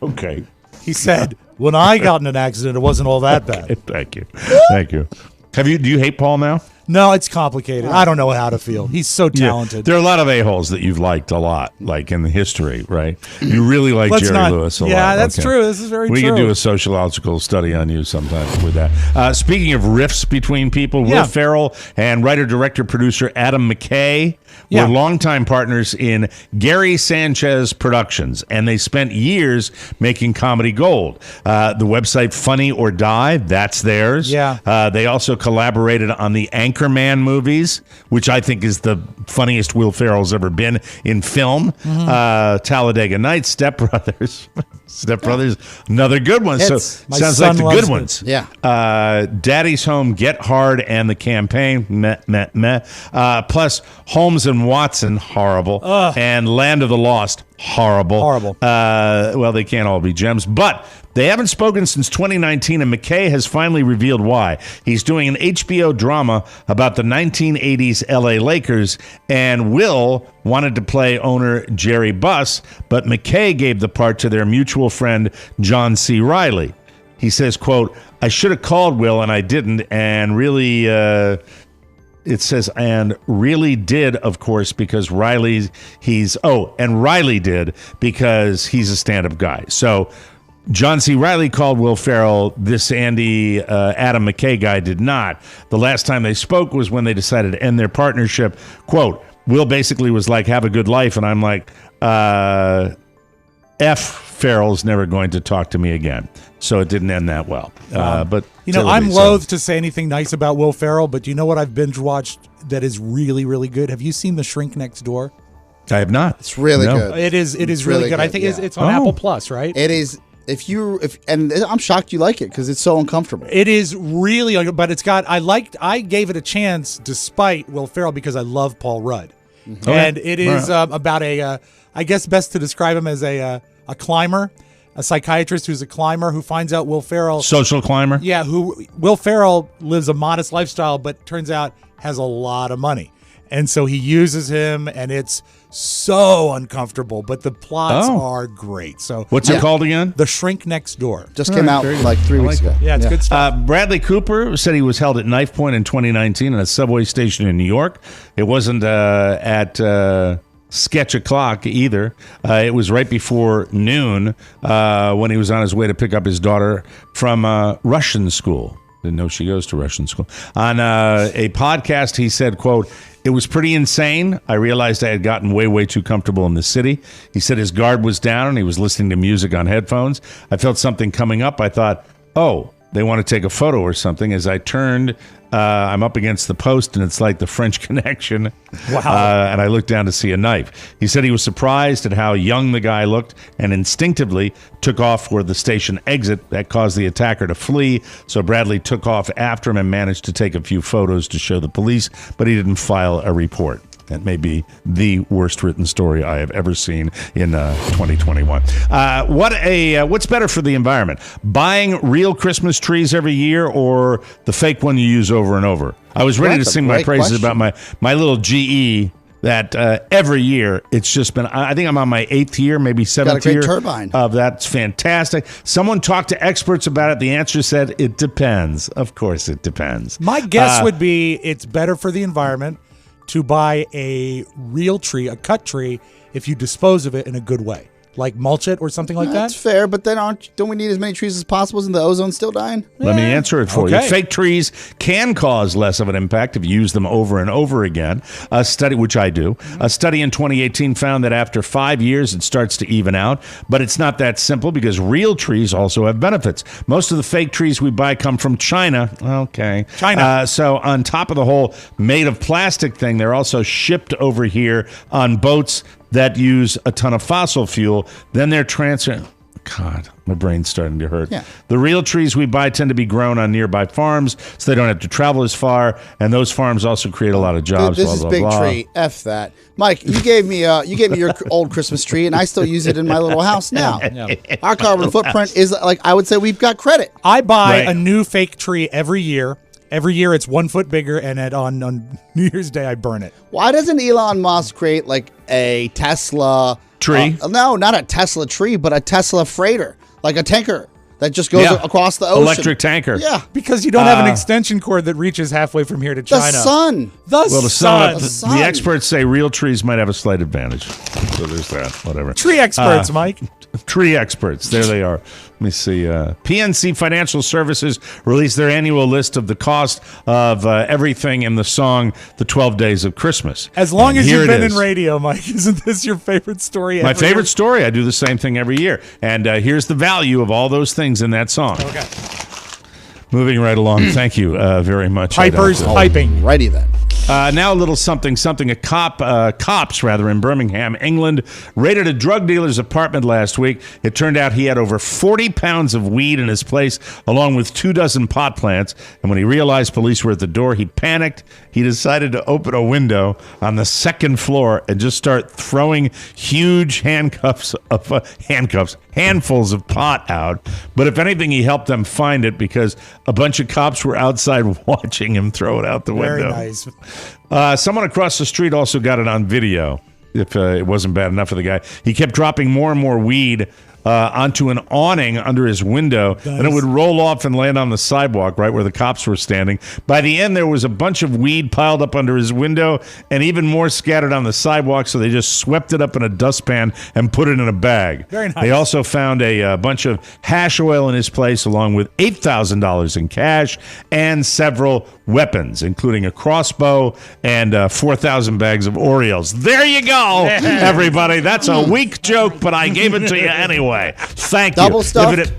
"Okay." He said, "When I got in an accident, it wasn't all that bad." Thank you. Do you hate Paul now? No, it's complicated. I don't know how to feel. He's so talented. Yeah. There are a lot of a-holes that you've liked a lot, like in the history, right? You really like Jerry Lewis a lot. Yeah, that's true. This is very true. We could do a sociological study on you sometime with that. Speaking of rifts between people, Will Ferrell and writer, director, producer Adam McKay were longtime partners in Gary Sanchez Productions, and they spent years making comedy gold. The website Funny or Die, that's theirs. Yeah. They also collaborated on the Anchorman movies, which I think is the funniest Will Ferrell's ever been in film. Talladega Nights, Step Brothers. Another good one. So sounds like the good ones. Yeah. Daddy's Home, Get Hard, and The Campaign. Plus Holmes and Watson, horrible. And Land of the Lost, horrible. Horrible. Well, they can't all be gems, but they haven't spoken since 2019, and McKay has finally revealed why. He's doing an HBO drama about the 1980s LA Lakers, and Will wanted to play owner Jerry Buss, but McKay gave the part to their mutual friend John C. Reilly. He says, quote, I should have called Will and I didn't, and really, it says, and really did, of course, because Riley did because he's a stand-up guy. So John C. Reilly called Will Ferrell. This Adam McKay guy did not. The last time they spoke was when they decided to end their partnership. Quote, Will basically was like, have a good life. And I'm like, Ferrell's never going to talk to me again. So it didn't end that well. But I'm loath to say anything nice about Will Ferrell, but do you know what I've binge watched that is really, really good? Have you seen The Shrink Next Door? I have not. It's really good. It is really good. I think it's on Apple Plus, right? It is. And I'm shocked you like it because it's so uncomfortable. It is really, but it's got. I gave it a chance despite Will Ferrell because I love Paul Rudd, and it is about I guess best to describe him as a climber, a psychiatrist who's a climber who finds out Will Ferrell, social climber. Yeah, Will Ferrell lives a modest lifestyle, but turns out has a lot of money, and so he uses him, and it's so uncomfortable, but the plots are great. So what's it called again? The Shrink Next Door. Just came out like 3 weeks ago. Yeah, it's good stuff. Bradley Cooper said he was held at knife point in 2019 in a subway station in New York. It wasn't at sketch o'clock either. It was right before noon when he was on his way to pick up his daughter from Russian school. Didn't know she goes to Russian school. On a podcast, he said, quote, it was pretty insane. I realized I had gotten way, way too comfortable in the city. He said his guard was down and he was listening to music on headphones. I felt something coming up. I thought, oh, they want to take a photo or something. As I turned, I'm up against the post, and it's like the French Connection. Wow. And I looked down to see a knife. He said he was surprised at how young the guy looked and instinctively took off for the station exit. That caused the attacker to flee. So Bradley took off after him and managed to take a few photos to show the police, but he didn't file a report. That may be the worst written story I have ever seen in 2021. What's better for the environment? Buying real Christmas trees every year or the fake one you use over and over? I was ready to sing my praises about my little GE that every year it's just been, I think I'm on my 8th year, maybe 7th year turbine of that. It's fantastic. Someone talked to experts about it. The answer said it depends. Of course it depends. My guess would be it's better for the environment to buy a real tree, a cut tree, if you dispose of it in a good way, like mulch it or something like that. That's fair, but then don't we need as many trees as possible? Isn't the ozone still dying? Let me answer it for you. Fake trees can cause less of an impact if you use them over and over again. A study, which I do, a study in 2018 found that after 5 years, it starts to even out. But it's not that simple because real trees also have benefits. Most of the fake trees we buy come from China. Okay. China. So on top of the whole made of plastic thing, they're also shipped over here on boats that use a ton of fossil fuel. Then they're transferred. God, my brain's starting to hurt. Yeah. The real trees we buy tend to be grown on nearby farms, so they don't have to travel as far, and those farms also create a lot of jobs. This is big tree. F that, Mike. You gave me your old Christmas tree, and I still use it in my little house now. Our carbon footprint is like, I would say we've got credit. I buy a new fake tree every year. Every year it's 1 foot bigger, and on New Year's Day I burn it. Why doesn't Elon Musk create like a Tesla tree? No, not a Tesla tree, but a Tesla freighter, like a tanker that just goes across the ocean. Electric tanker. Yeah. Because you don't have an extension cord that reaches halfway from here to China. The sun. The sun. The experts say real trees might have a slight advantage. So there's that. Whatever. Tree experts, Mike. Tree experts. There they are. Let me see. PNC Financial Services released their annual list of the cost of everything in the song The 12 Days of Christmas. As long as you've been in radio, Mike, isn't this your favorite story My favorite story. I do the same thing every year. And here's the value of all those things in that song. Okay. Moving right along. Thank you very much. Pipers piping. Righty then. Now a little something. Cops in Birmingham, England, raided a drug dealer's apartment last week. It turned out he had over 40 pounds of weed in his place, along with 24 pot plants. And when he realized police were at the door, he panicked. He decided to open a window on the second floor and just start throwing huge handfuls of pot out. But if anything, he helped them find it because a bunch of cops were outside watching him throw it out the window. Very nice. Someone across the street also got it on video. If it wasn't bad enough for the guy, he kept dropping more and more weed onto an awning under his window, and it would roll off and land on the sidewalk right where the cops were standing. By the end, there was a bunch of weed piled up under his window and even more scattered on the sidewalk, so they just swept it up in a dustpan and put it in a bag. Very nice. They also found a bunch of hash oil in his place, along with $8,000 in cash and several weapons, including a crossbow and 4,000 bags of Oreos. There you go, everybody. That's a weak joke, but I gave it to you anyway. Thank you. Double stuffed?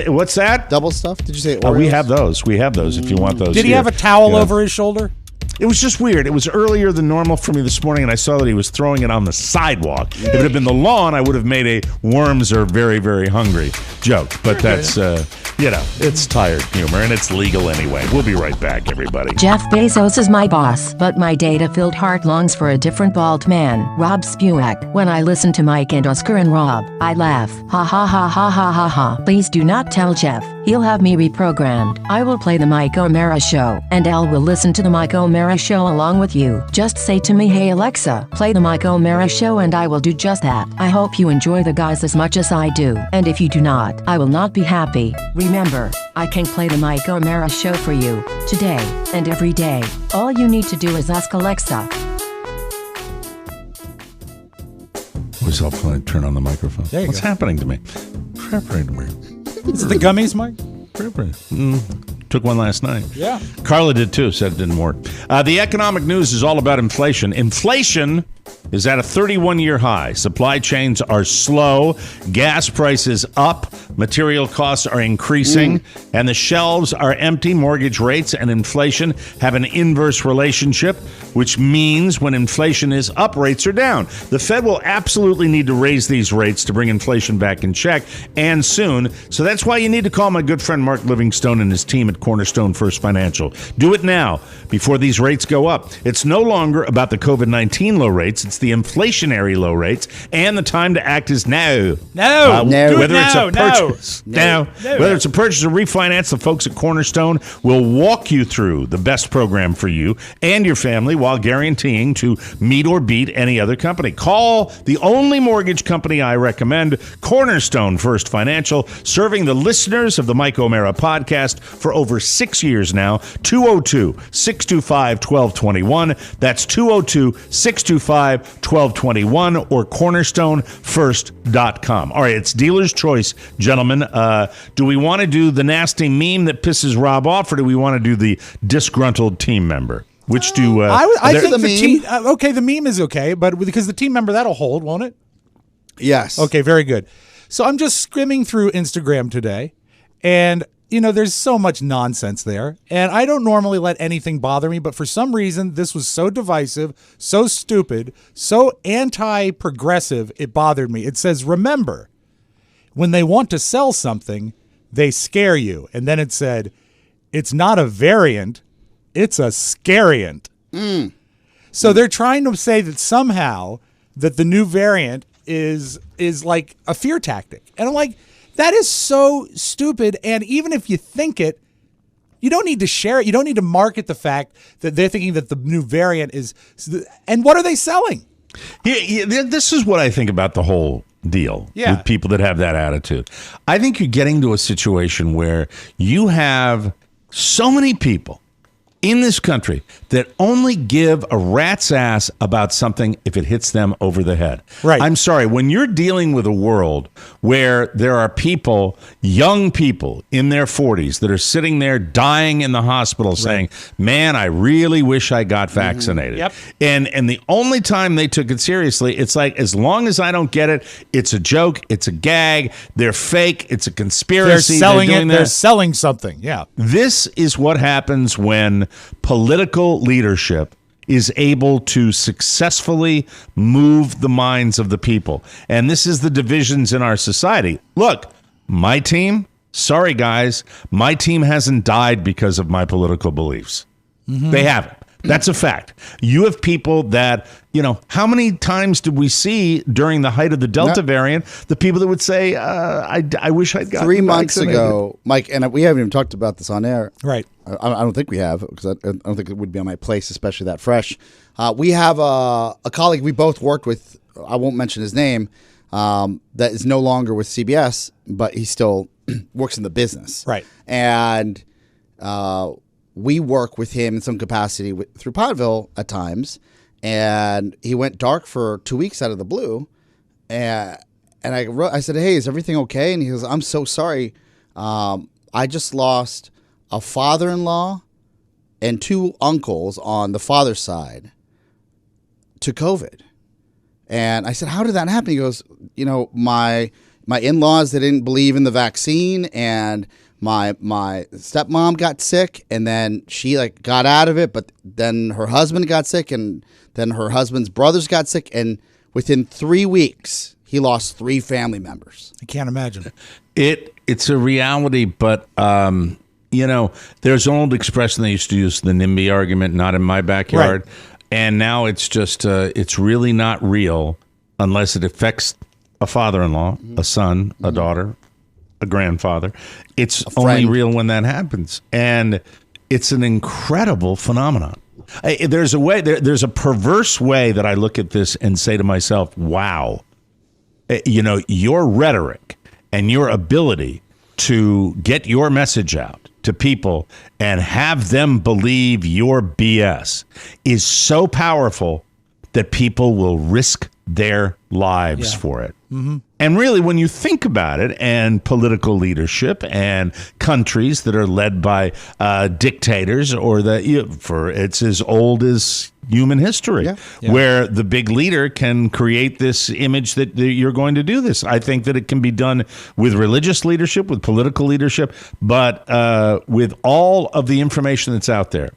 What's that? Double stuffed? Did you say Oreos? We have those. We have those if you want those. Did he here. have a towel over his shoulder? It was just weird. It was earlier than normal for me this morning, and I saw that he was throwing it on the sidewalk. If it had been the lawn, I would have made a worms are very, very hungry joke. But that's, it's tired humor, and it's legal anyway. We'll be right back, everybody. Jeff Bezos is my boss, but my data-filled heart longs for a different bald man, Robb Spewak. When I listen to Mike and Oscar and Rob, I laugh. Ha ha ha ha ha ha ha. Please do not tell Jeff. He'll have me reprogrammed. I will play the Mike O'Mara Show, and Al will listen to the Mike O'Mara Show along with you. Just say to me, hey Alexa, play the Mike O'Mara Show, and I will do just that. I hope you enjoy the guys as much as I do, and if you do not, I will not be happy. Remember, I can play the Mike O'Mara Show for you, today, and every day. All you need to do is ask Alexa. What's up when I turn on the microphone? There you What's go. happening to me? What's happening to me? Is it the gummies, Mike? Took one last night. Yeah. Carla did too, said it didn't work. The economic news is all about inflation. Inflation is at a 31-year high. Supply chains are slow. Gas prices up. Material costs are increasing. And the shelves are empty. Mortgage rates and inflation have an inverse relationship, which means when inflation is up, rates are down. The Fed will absolutely need to raise these rates to bring inflation back in check, and soon. So that's why you need to call my good friend Mark Livingstone and his team at Cornerstone First Financial. Do it now before these rates go up. It's no longer about the COVID-19 low rates. It's the inflationary low rates, and the time to act is now. No. No. Whether it's a No. purchase, whether it's a purchase or refinance, the folks at Cornerstone will walk you through the best program for you and your family while guaranteeing to meet or beat any other company. Call the only mortgage company I recommend, Cornerstone First Financial, serving the listeners of the Mike O'Mara podcast for over 6 years now. 202-625-1221. That's 202-625-1221 or cornerstonefirst.com. All right, it's dealer's choice, gentlemen. Do we want to do the nasty meme that pisses Rob off, or do we want to do the disgruntled team member? Which do I think the the meme. team. Okay, the meme is okay, but because the team member, that'll hold, won't it? Yes. Okay, very good. So I'm just skimming through Instagram today, and there's so much nonsense there, and I don't normally let anything bother me, but for some reason, this was so divisive, so stupid, so anti-progressive, it bothered me. It says, remember, when they want to sell something, they scare you. And then it said, it's not a variant, it's a scariant. So they're trying to say that somehow that the new variant is like a fear tactic. And I'm like, that is so stupid. And even if you think it, you don't need to share it. You don't need to market the fact that they're thinking that the new variant is. And what are they selling? Yeah, this is what I think about the whole deal with people that have that attitude. I think you're getting to a situation where you have so many people in this country that only give a rat's ass about something if it hits them over the head. Right. I'm sorry, when you're dealing with a world where there are people, young people in their 40s that are sitting there dying in the hospital saying, man, I really wish I got vaccinated. Yep. And the only time they took it seriously, it's like, as long as I don't get it, it's a joke, it's a gag, they're fake, it's a conspiracy. They're selling doing it. They're that. selling something. Yeah. This is what happens when political leadership is able to successfully move the minds of the people. And this is the divisions in our society. Look, my team, sorry guys, my team hasn't died because of my political beliefs. They haven't. That's a fact. You have people that, how many times did we see during the height of the Delta variant, the people that would say, I wish I'd gotten 3 months vaccinated. ago, Mike, and we haven't even talked about this on air. Right. I don't think we have, because I don't think it would be on my place, especially that fresh. We have a colleague we both worked with, I won't mention his name, that is no longer with CBS, but he still works in the business. Right. And we work with him in some capacity through Podville at times, and he went dark for 2 weeks out of the blue, and I said, hey, is everything okay? And he goes, I'm so sorry. I just lost a father-in-law and 2 uncles on the father's side to COVID. And I said, how did that happen? He goes, my in-laws, they didn't believe in the vaccine, and my stepmom got sick, and then she got out of it, but then her husband got sick, and then her husband's brothers got sick, and within 3 weeks he lost 3 family members. I can't imagine. It's a reality, but there's an old expression they used to use, the NIMBY argument, not in my backyard. Right. And now it's just it's really not real unless it affects a father-in-law, a son, a daughter, a grandfather. It's only real when that happens, and it's an incredible phenomenon. There's a perverse way that I look at this and say to myself, wow, your rhetoric and your ability to get your message out to people and have them believe your BS is so powerful that people will risk their lives for it. Mm-hmm. And really, when you think about it, and political leadership and countries that are led by dictators, or it's as old as human history, where the big leader can create this image that you're going to do this. I think that it can be done with religious leadership, with political leadership, but with all of the information that's out there.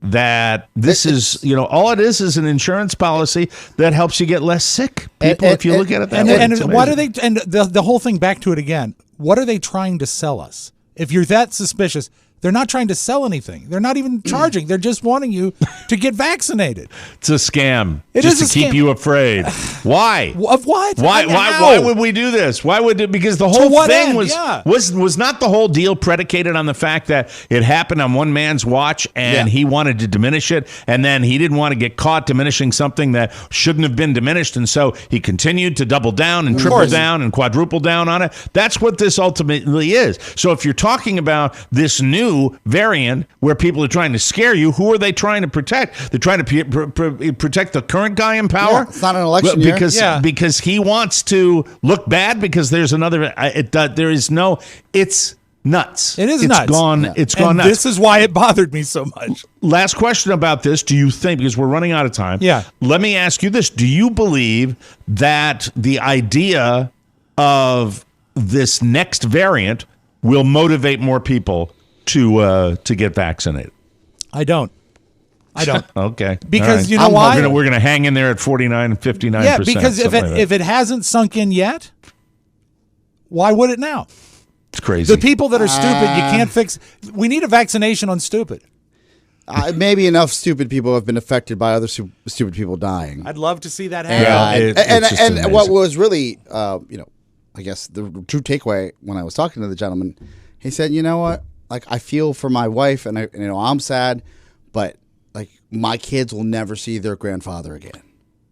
That this is, all it is an insurance policy that helps you get less sick, people, if you look at it that way. And what are they, and the whole thing, back to it again, what are they trying to sell us? If you're that suspicious, they're not trying to sell anything. They're not even charging. They're just wanting you to get vaccinated. It's a scam. It just is to keep you afraid. Why? Of what? Why would we do this? Why would it? Because the whole thing was not the whole deal predicated on the fact that it happened on one man's watch and he wanted to diminish it, and then he didn't want to get caught diminishing something that shouldn't have been diminished, and so he continued to double down and triple down and quadruple down on it. That's what this ultimately is. So if you're talking about this new variant where people are trying to scare you, who are they trying to protect? They're trying to protect the current guy in power. Yeah, it's not an election year. Because he wants to look bad, because there's another. There is no. It's nuts. It is nuts. It's gone nuts. This is why it bothered me so much. Last question about this. Do you think, because we're running out of time, let me ask you this. Do you believe that the idea of this next variant will motivate more people to get vaccinated? I don't. Okay. Because you know why? We're going to hang in there at 49 and 59%. Yeah, because if it hasn't sunk in yet, why would it now? It's crazy. The people that are stupid, you can't fix. We need a vaccination on stupid. Maybe enough stupid people have been affected by other stupid people dying. I'd love to see that happen. And what was really, I guess the true takeaway when I was talking to the gentleman, he said, you know what? I feel for my wife, and I'm sad, but my kids will never see their grandfather again.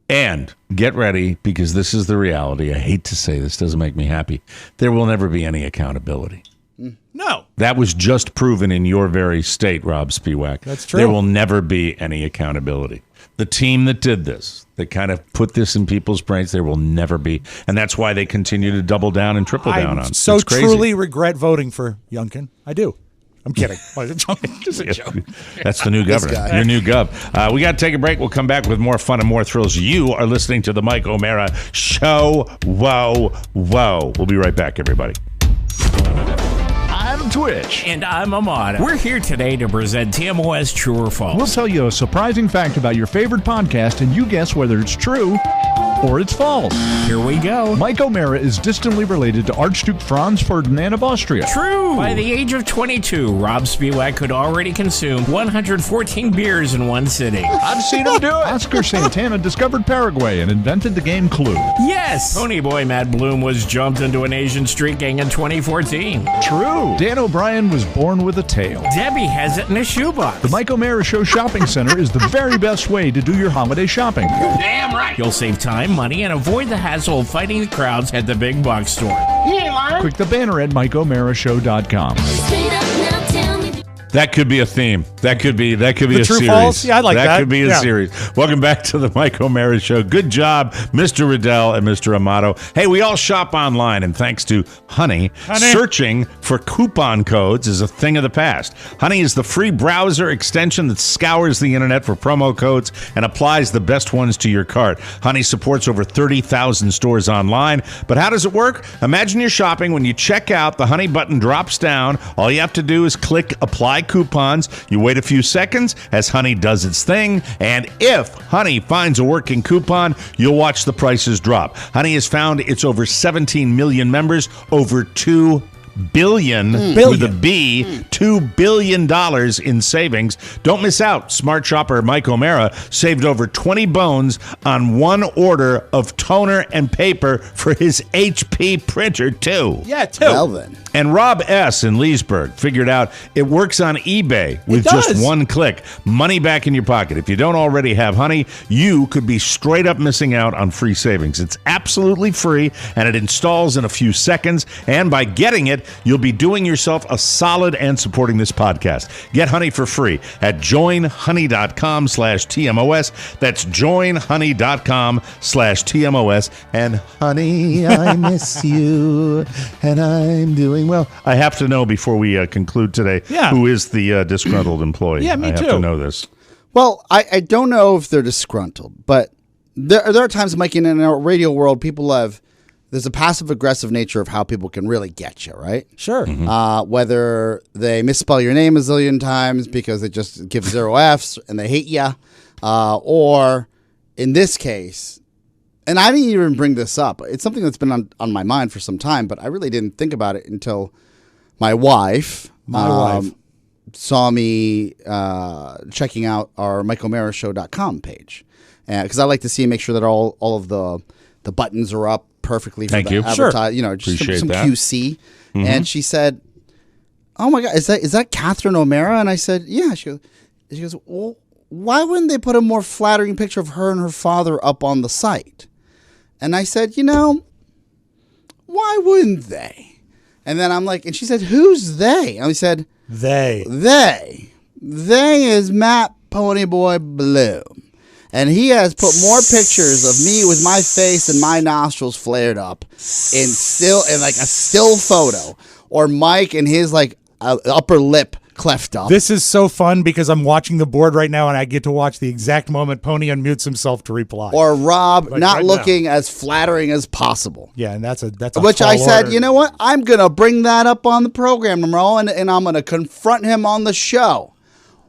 And get ready, because this is the reality. I hate to say this, doesn't make me happy. There will never be any accountability. No. That was just proven in your very state, Robb Spiewak. That's true. There will never be any accountability. The team that did this, that kind of put this in people's brains, there will never be. And that's why they continue to double down and triple down on it. I so truly regret voting for Youngkin. I do. I'm kidding. Just a joke. That's the new governor. Your new gov. We got to take a break. We'll come back with more fun and more thrills. You are listening to the Mike O'Mara Show. Whoa, whoa. We'll be right back, everybody. I'm on Twitch. And I'm Amada. We're here today to present TMOS True or False. We'll tell you a surprising fact about your favorite podcast, and you guess whether it's true or it's false. Here we go. Mike O'Mara is distantly related to Archduke Franz Ferdinand of Austria. True. By the age of 22, Robb Spiewak could already consume 114 beers in one sitting. I've seen him do it. Oscar Santana discovered Paraguay and invented the game Clue. Yes. Ponyboy Matt Bloom was jumped into an Asian street gang in 2014. True. Dan O'Brien was born with a tail. Debbie has it in a shoebox. The Mike O'Mara Show Shopping Center is the very best way to do your holiday shopping. Damn right. You'll save time, money, and avoid the hassle of fighting the crowds at the big box store. Click the banner at MikeO'MaraShow.com. That could be a theme. That could be a True series. False? Yeah, I like that. That could be a Yeah. series. Welcome back to the Mike O'Mara Show. Good job, Mr. Riddell and Mr. Amato. Hey, we all shop online, and thanks to Honey, searching for coupon codes is a thing of the past. Honey is the free browser extension that scours the internet for promo codes and applies the best ones to your cart. Honey supports over 30,000 stores online. But how does it work? Imagine you're shopping. When you check out, the Honey button drops down. All you have to do is click Apply Coupons. You wait a few seconds as Honey does its thing, and if Honey finds a working coupon, you'll watch the prices drop. Honey has found its over 17 million members, over 2 billion with a B, $2 billion in savings. Don't miss out. Smart shopper Mike O'Mara saved over 20 bones on one order of toner and paper for his HP printer, too. Yeah, too. Well then. And Rob S. in Leesburg figured out it works on eBay with just one click. Money back in your pocket. If you don't already have Honey, you could be straight up missing out on free savings. It's absolutely free, and it installs in a few seconds. And by getting it, you'll be doing yourself a solid and supporting this podcast. Get Honey for free at joinhoney.com/TMOS. That's joinhoney.com/TMOS. And honey, I miss you, and I'm doing well. I have to know before we conclude today who is the disgruntled employee. Yeah, me I have too. to know this. Well, I don't know if they're disgruntled, but there are times, Mike, in our radio world, there's a passive-aggressive nature of how people can really get you, right? Sure. Whether they misspell your name a zillion times because they just give 0 Fs and they hate you, or in this case, and I didn't even bring this up. It's something that's been on my mind for some time, but I really didn't think about it until my wife saw me checking out our MikeO'MaraShow.com page. Because I like to make sure that all of the buttons are up perfectly for Thank the you. advertise. You know, just Appreciate some that. QC. And she said, "Oh my God, is that Catherine O'Mara?" And I said, "Yeah." She goes, "Well, why wouldn't they put a more flattering picture of her and her father up on the site?" And I said, why wouldn't they? And then I'm like, and she said, "Who's they?" And I said, They is Matt Ponyboy Bloom. And he has put more pictures of me with my face and my nostrils flared up in like a still photo, or Mike and his like upper lip cleft up. This is so fun because I'm watching the board right now and I get to watch the exact moment Pony unmutes himself to reply. Or Rob Like not right looking as flattering as possible. Yeah, and that's a Which I tall said, order. you know what? I'm going to bring that up on the program tomorrow, and I'm going to confront him on the show.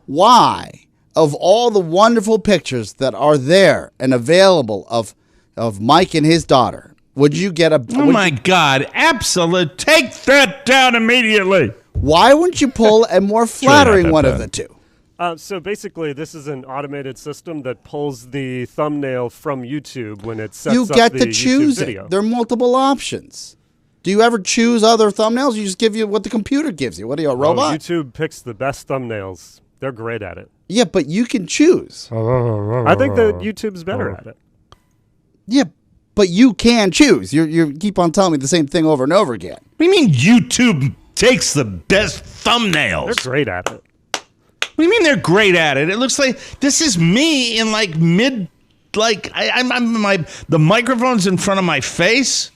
Why, of all the wonderful pictures that are there and available of Mike and his daughter, would you get a... Oh, my God. Absolute. Take that down immediately. Why wouldn't you pull a more flattering one of the two? So basically, this is an automated system that pulls the thumbnail from YouTube when it sets You up get the to choose YouTube video. it. There are multiple options. Do you ever choose other thumbnails? You just give you what the computer gives you. What are you, a robot? YouTube picks the best thumbnails. They're great at it. Yeah, but you can choose. I think that YouTube's better at it. Yeah, but you can choose. You keep on telling me the same thing over and over again. What do you mean YouTube takes the best thumbnails? They're great at it. What do you mean they're great at it? It looks like this is me in like mid, like I'm the microphone's in front of my face.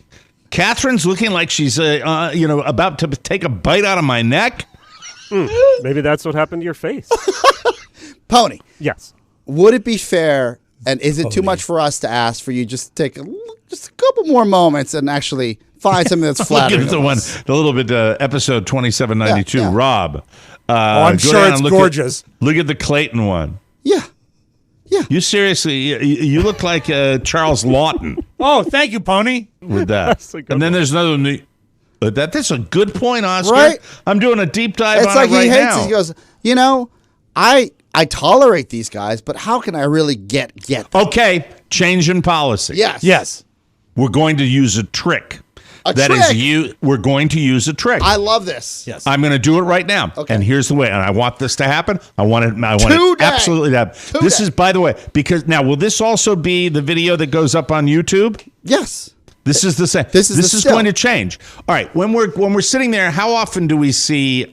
Catherine's looking like she's about to take a bite out of my neck. Maybe that's what happened to your face. Pony. Yes. Would it be fair, and is it too much for us to ask for you just to take just a couple more moments and actually find something that's Look flattering. at the of one, us. the little bit, episode 2792, Yeah, yeah. Robb. I'm go sure down it's and gorgeous. Look at the Clayton one. Yeah. You seriously, you look like Charles Lawton Oh, thank you, Pony. with that. That's a good And then one. there's another one. That's a good point, Oscar. Right? I'm doing a deep dive It's on like it right he hates now. it. He goes, I tolerate these guys, but how can I really get them? Okay, change in policy. Yes. Yes. We're going to use a trick. A That trick? is we're going to use a trick. I love this. Yes. I'm going to do it right now. Okay. And here's the way. And I want this to happen. I want it Today. absolutely to happen. This Today. is, by the way, because now, will this also be the video that goes up on YouTube? Yes. This is the same. This is the still. going to change. All right. When we're sitting there, how often do we see?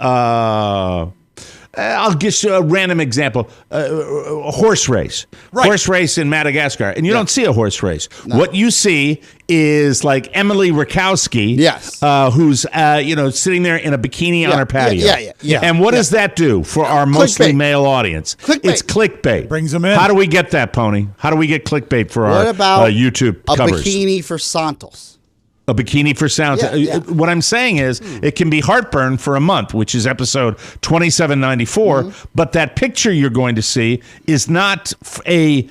I'll give you a random example: a horse race, Right. horse race in Madagascar, and you don't see a horse race. What you see is like Emily Rakowski, Yes. who's sitting there in a bikini on her patio. Yeah. And what does that do for our mostly male audience? Clickbait. It's clickbait. Brings them in. How do we get that, Pony? How do we get clickbait for What our about YouTube a covers? bikini for Santos? A bikini for sound. Yeah. What I'm saying is it can be heartburn for a month, which is episode 2794. But that picture you're going to see is not a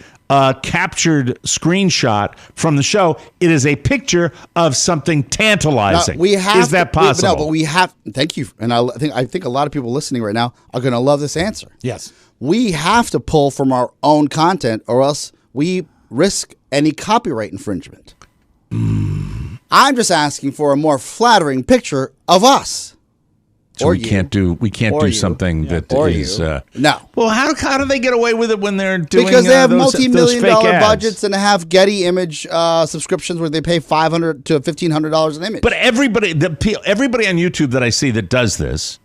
captured screenshot from the show. It is a picture of something tantalizing. We have is that possible? No, but we have. Thank you, and I think a lot of people listening right now are going to love this answer. Yes. We have to pull from our own content, or else we risk any copyright infringement. I'm just asking for a more flattering picture of us. So or we you. can't do Or you. something that Or is you. No. Well, how do they get away with it when they're doing Because they have those multi-million fake dollar ads? budgets and have Getty image subscriptions where they pay $500 to $1,500 an image. But everybody on YouTube that I see that does this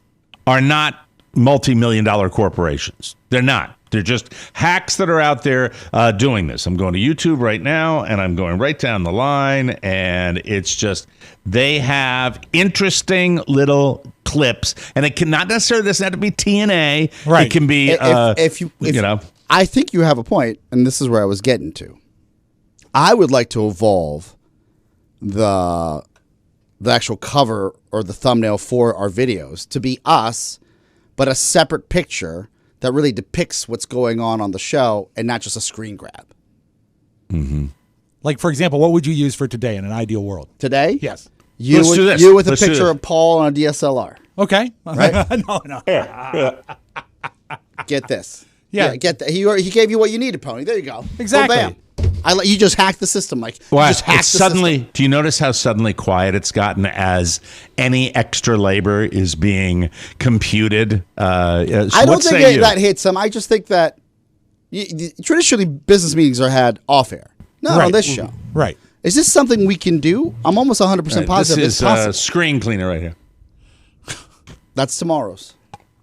are not multi-million dollar corporations. They're not. They're just hacks that are out there doing this. I'm going to YouTube right now, and I'm going right down the line, and it's just they have interesting little clips, and it cannot necessarily doesn't have to be TNA. Right. It can be if you I think you have a point, and this is where I was getting to. I would like to evolve the actual cover or the thumbnail for our videos to be us, but a separate picture that really depicts what's going on the show and not just a screen grab. Mm-hmm. Like, for example, what would you use for today in an ideal world? Today? Yes. Let's do this. You with a Let's do picture this. of Paul on a DSLR. Okay. Right? No. Get this. Yeah. Get that. He gave you what you needed, Pony. There you go. Exactly. Boom, bam. You just hacked the system, Mike. Wow. You just hacked the Suddenly, system. do you notice how suddenly quiet it's gotten as any extra labor is being computed? I don't think that hits him. I just think that traditionally business meetings are had off air, not Right. on this show. Right. Is this something we can do? I'm almost 100% positive This it's is possible. screen cleaner right here. That's tomorrow's.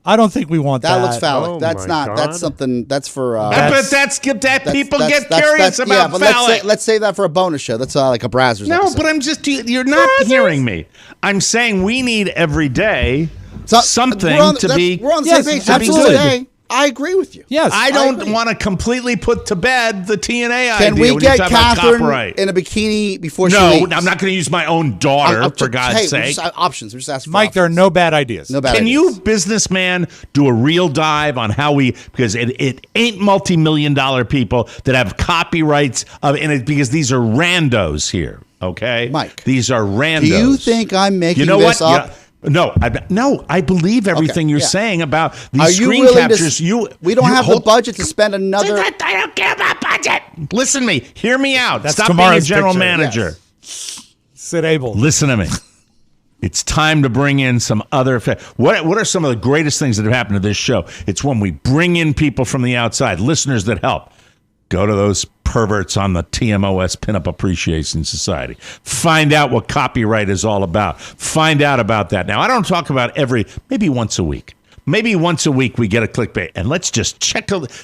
I don't think we want that. That looks phallic. Oh that's my not. God. That's something. That's for. But that's people get curious about yeah, but phallic. let's say that for a bonus show. That's like a Brazzers. No, episode. but I'm just, you're not hearing me. I'm saying we need every day something we're on to that's- be. We're on the Yes, same page. absolutely. Today, I agree with you. Yes. I agree. don't want to completely put to bed the TNA Can idea we when you get talk about Catherine copyright. in a bikini before she No, leaves? I'm not going to use my own daughter, for God's hey, sake. options. We're just asking for Mike, there are options. no bad ideas. No bad Can ideas. you, businessman, do a real dive on how because it ain't multi-million dollar people that have copyrights in it, because these are randos here, okay? Mike, these are randos. Do you think I'm making you know this what? up? Yeah. No, I believe everything you're saying about these Are you screen willing captures. we don't have the budget to spend another. I don't care about budget. Listen to me. Hear me out. That's Stop being a tomorrow's general picture. manager. Sid Abel. Listen to me. It's time to bring in some other. What are some of the greatest things that have happened to this show? It's when we bring in people from the outside, listeners that help. Go to those perverts on the TMOS Pinup Appreciation Society. Find out what copyright is all about. Find out about that. Now, I don't talk about maybe once a week. Maybe once a week we get a clickbait, and let's just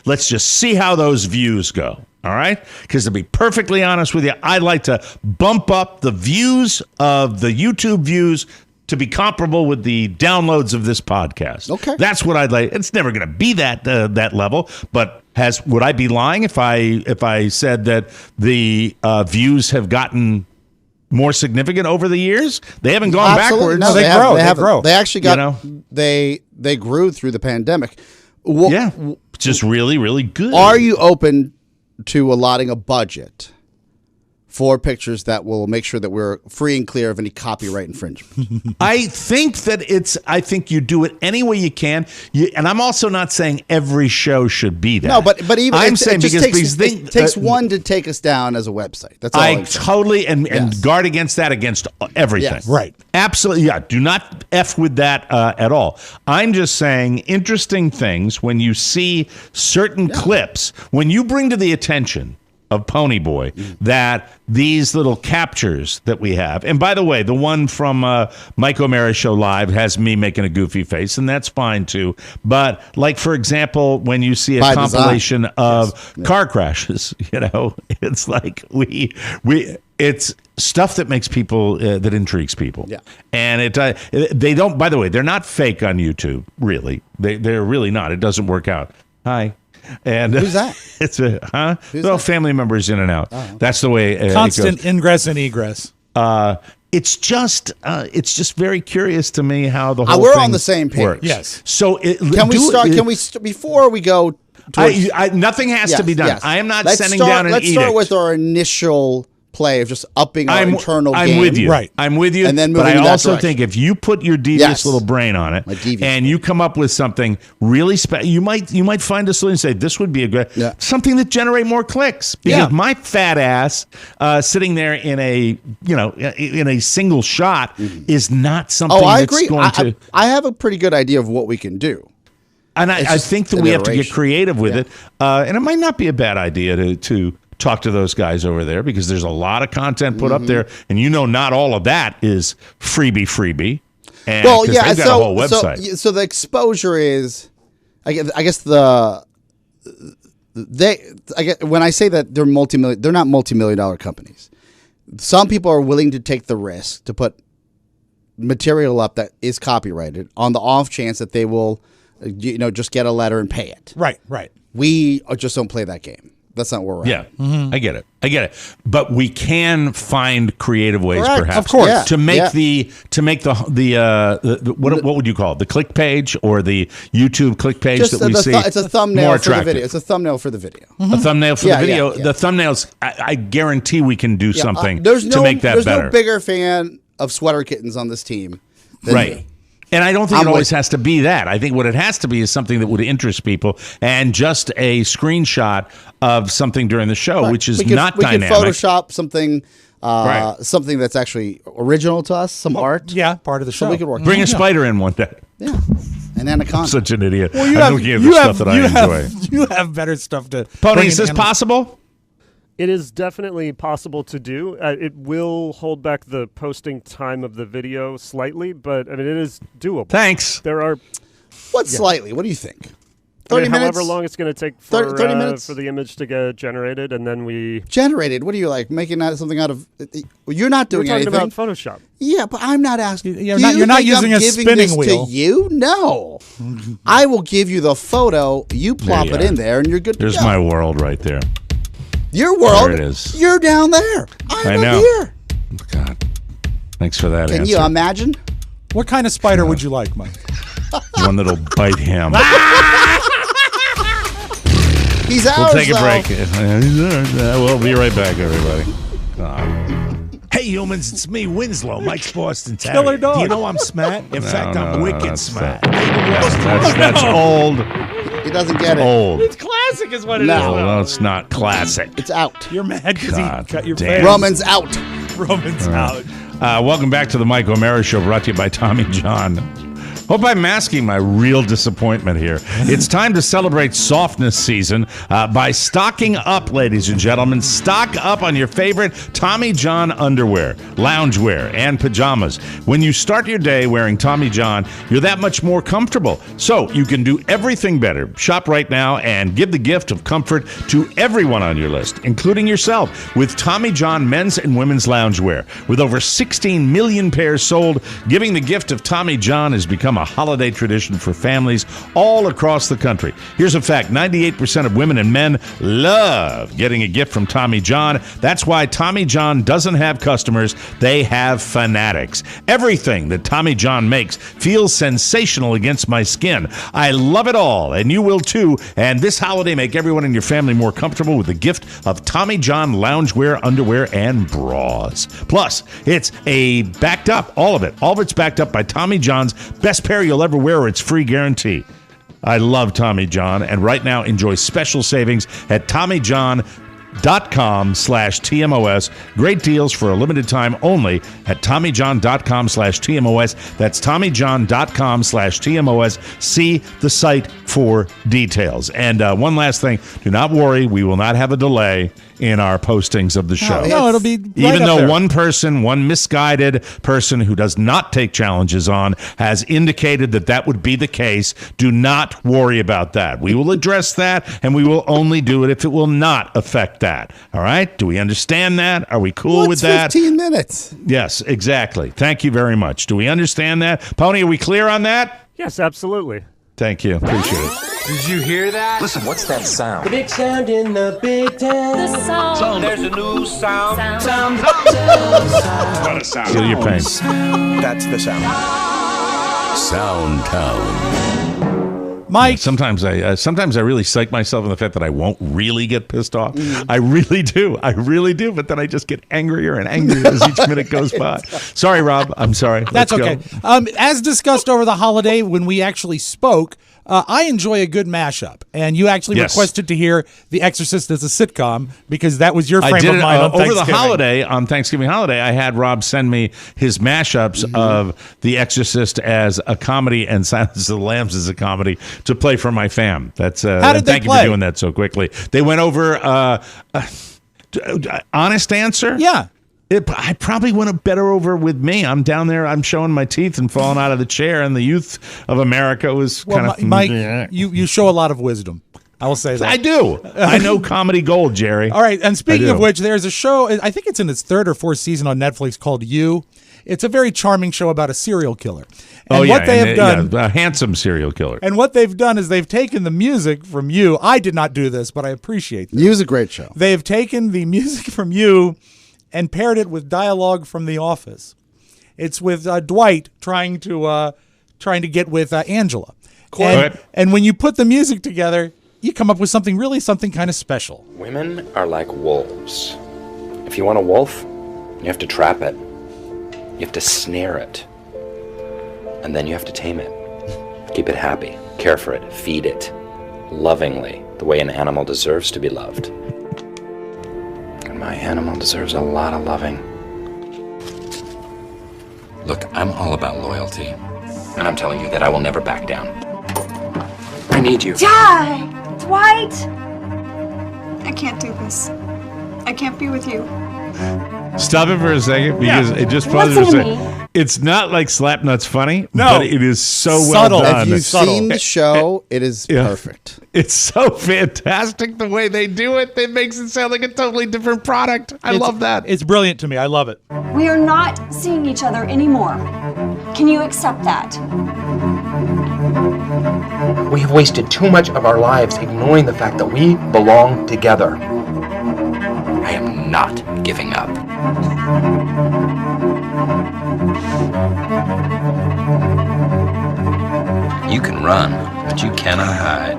let's just see how those views go. All right? Because to be perfectly honest with you, I'd like to bump up the views of the YouTube views to be comparable with the downloads of this podcast. Okay. That's what I'd like. It's never going to be that level, but would I be lying if I said that the views have gotten more significant over the years? They haven't gone Absolutely. backwards. No, They grow. They actually got. You know? They grew through the pandemic. Just really, really good. Are you open to allotting a budget for pictures that will make sure that we're free and clear of any copyright infringement? I think you do it any way you can. And I'm also not saying every show should be that. No, but even I'm saying it takes one to take us down as a website. That's all I'm saying. Totally and guard against that against everything. Yes. Right. Absolutely. Yeah. Do not F with that at all. I'm just saying interesting things when you see certain clips, when you bring to the attention of Ponyboy that these little captures that we have, and by the way, the one from Mike O'Mara Show Live has me making a goofy face, and that's fine too. But like, for example, when you see a By compilation design. of car crashes, it's like it's stuff that makes people that intrigues people. Yeah. And they don't, by the way, they're not fake on YouTube, really. They're really not. It doesn't work out. Hi. And Who's that? It's a Who's well, that? family members in and out. Oh. That's the way Constant it goes. ingress and egress. It's just very curious to me how the whole We're thing on the same page. works. Yes. So Can we start? Before we go? Towards, nothing has to be done. Yes. I am not Let's sending start, down an Let's edict. start with our initial play of just upping our internal game. I'm with you. Right. I'm with you. And then but moving I in that also direction. think if you put your devious little brain on it My devious and you come up with something really special, you might find a solution and say, this would be a good something that generate more clicks. Because my fat ass sitting there in a single shot is not something I that's agree. going to. I have a pretty good idea of what we can do. And I think that we have to get iteration. creative with it. And it might not be a bad idea to talk to those guys over there because there's a lot of content put up there. And not all of that is freebie. And Well, yeah. they've got a whole website. So the exposure is, I guess when I say that they're not multi-million-dollar companies. Some people are willing to take the risk to put material up that is copyrighted on the off chance that they will, just get a letter and pay it. Right. We just don't play that game. That's not where we're at. Yeah, I get it. But we can find creative ways, Correct. perhaps, Of course. to make Yeah. what would you call it? The click page or the YouTube click page Just that we see? it's a thumbnail more for the attractive. video. It's a thumbnail for the video. A thumbnail for Yeah, the video. yeah. The thumbnails, I guarantee we can do something There's to make that there's better. no bigger fan of sweater kittens on this team than Right. me. And I don't think I'm it always with- has to be that. I think what it has to be is something that would interest people and just a screenshot of something during the show, which is not dynamic. We could Photoshop something, Right. something that's actually original to us, some art. Yeah, part of the show. So we could work. Bring a spider in one day. Yeah, an anaconda. I'm such an idiot. Well, I'm looking at the stuff that I enjoy. You have better stuff to. Pony, bring is in this animals. possible? It is definitely possible to do. It will hold back the posting time of the video slightly, but it is doable. Thanks. There are What slightly? What do you think? 30 minutes. however long it's going to take for 30 minutes? for the image to get generated, and then we. Generated. What are you like making something out of? You're not We're doing talking anything. about Photoshop. Yeah, but I'm not asking. You're Do not- you you're not think using I'm a giving spinning this wheel. To you? No. I will give you the photo. You plop you it are. in there, and you're good. There's to go. my world right there. Your world. There it is. You're down there. I'm I know. up here. God. Thanks for that Can answer. you imagine? What kind of spider would you like, Mike? One that'll bite him. He's We'll ours. take a though. break. We'll be right back, everybody. Hey, humans, it's me, Winslow, Mike's Boston Terrier. Killer dog. Do you know I'm smart? In fact, I'm wicked that's- smart. That's old. He doesn't get it. Old. It's classic, is what it No. Oh, no, it's not classic. It's out. You're mad because he God cut your damn. face. Roman's out. Roman's out. Welcome back to the Mike O'Mara Show, brought to you by Tommy John. Hope I'm masking my real disappointment here. It's time to celebrate softness season by stocking up, ladies and gentlemen. Stock up on your favorite Tommy John underwear, loungewear, and pajamas. When you start your day wearing Tommy John, you're that much more comfortable. So you can do everything better. Shop right now and give the gift of comfort to everyone on your list, including yourself, with Tommy John men's and women's loungewear. With over 16 million pairs sold, giving the gift of Tommy John has become become a holiday tradition for families all across the country. Here's a fact. 98% of women and men love getting a gift from Tommy John. That's why Tommy John doesn't have customers. They have fanatics. Everything that Tommy John makes feels sensational against my skin. I love it all, and you will too. And this holiday, make everyone in your family more comfortable with the gift of Tommy John loungewear, underwear, and bras. Plus, it's all of it's backed up by Tommy John's best pair you'll ever wear, or it's free guarantee. I love Tommy John, and right now enjoy special savings at TommyJohn.com/TMOS. Great deals for a limited time only at TommyJohn.com/TMOS. That's TommyJohn.com/TMOS. See the site for details. And one last thing, do not worry, we will not have a delay in our postings of the show. No, it'll be right even up though there. one misguided person who does not take challenges on has indicated that would be the case. Do not worry about that. We will address that, and we will only do it if it will not affect that. All right? Do we understand that? Are we cool with that? 15 minutes. Yes, exactly. Thank you very much. Do we understand that? Pony, are we clear on that? Yes, absolutely. Thank you. Appreciate it. Did you hear that? Listen, what's that sound? The big sound in the big town. The sound. There's a new sound. Sound. What a sound. Feel your pain. That's the sound. Soundtown. Mike. Sometimes I really psych myself in the fact that I won't really get pissed off. I really do. But then I just get angrier and angrier as each minute goes by. Sorry, Rob. I'm sorry. That's Let's okay. go. As discussed over the holiday when we actually spoke, I enjoy a good mashup, and you actually requested to hear The Exorcist as a sitcom because that was your frame of mind on over the holiday. On Thanksgiving holiday, I had Rob send me his mashups of The Exorcist as a comedy and Silence of the Lambs as a comedy to play for my fam. That's How did they thank you play? for doing that so quickly. They went over honest answer. Yeah. I probably went better over with me. I'm down there. I'm showing my teeth and falling out of the chair, and the youth of America was kind of. Mike, you show a lot of wisdom. I will say that. I do. I know comedy gold, Jerry. All right, and speaking of which, there's a show. I think it's in its 3rd or 4th season on Netflix called You. It's a very charming show about a serial killer. And what they have done, a handsome serial killer. And what they've done is they've taken the music from You. I did not do this, but I appreciate this. You's a great show. They've taken the music from You and paired it with dialogue from The Office. It's with Dwight trying to get with Angela. And when you put the music together, you come up with something kind of special. Women are like wolves. If you want a wolf, you have to trap it. You have to snare it. And then you have to tame it. Keep it happy. Care for it. Feed it. Lovingly, the way an animal deserves to be loved. And my animal deserves a lot of loving. Look, I'm all about loyalty. And I'm telling you that I will never back down. I need you. Dad! Dwight! I can't do this. I can't be with you. Stop it for a second because it just bothers me to say it's not like Slapnuts funny, but it is so subtle. well done. If you've seen the show, it is perfect. It's so fantastic the way they do it. It makes it sound like a totally different product. I love that. It's brilliant to me. I love it. We are not seeing each other anymore. Can you accept that? We have wasted too much of our lives ignoring the fact that we belong together. I am not giving up. You can run, but you cannot hide.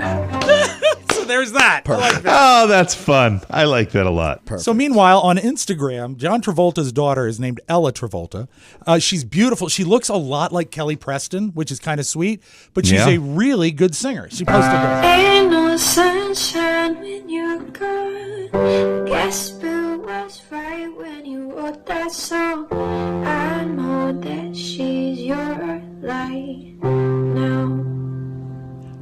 So there's that. I like that. Oh, that's fun. I like that a lot. Perfect. So meanwhile, on Instagram, John Travolta's daughter is named Ella Travolta. She's beautiful. She looks a lot like Kelly Preston, which is kind of sweet, but she's a really good singer. She posted that. Ain't no sunshine when you're gone. Guess Bill was right when you wrote that song. I know that she's your light now.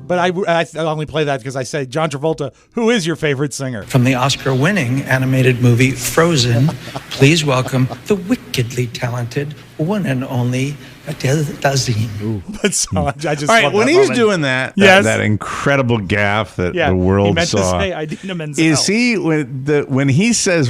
But I only play that because I say, John Travolta, who is your favorite singer? From the Oscar-winning animated movie Frozen, please welcome the wickedly talented one and only Adele Dazeem. But so I just All right, love when that he's moment. doing that, Yes. that incredible gaffe that Yeah, the world he meant saw. to say Idina Menzel. Is he when he says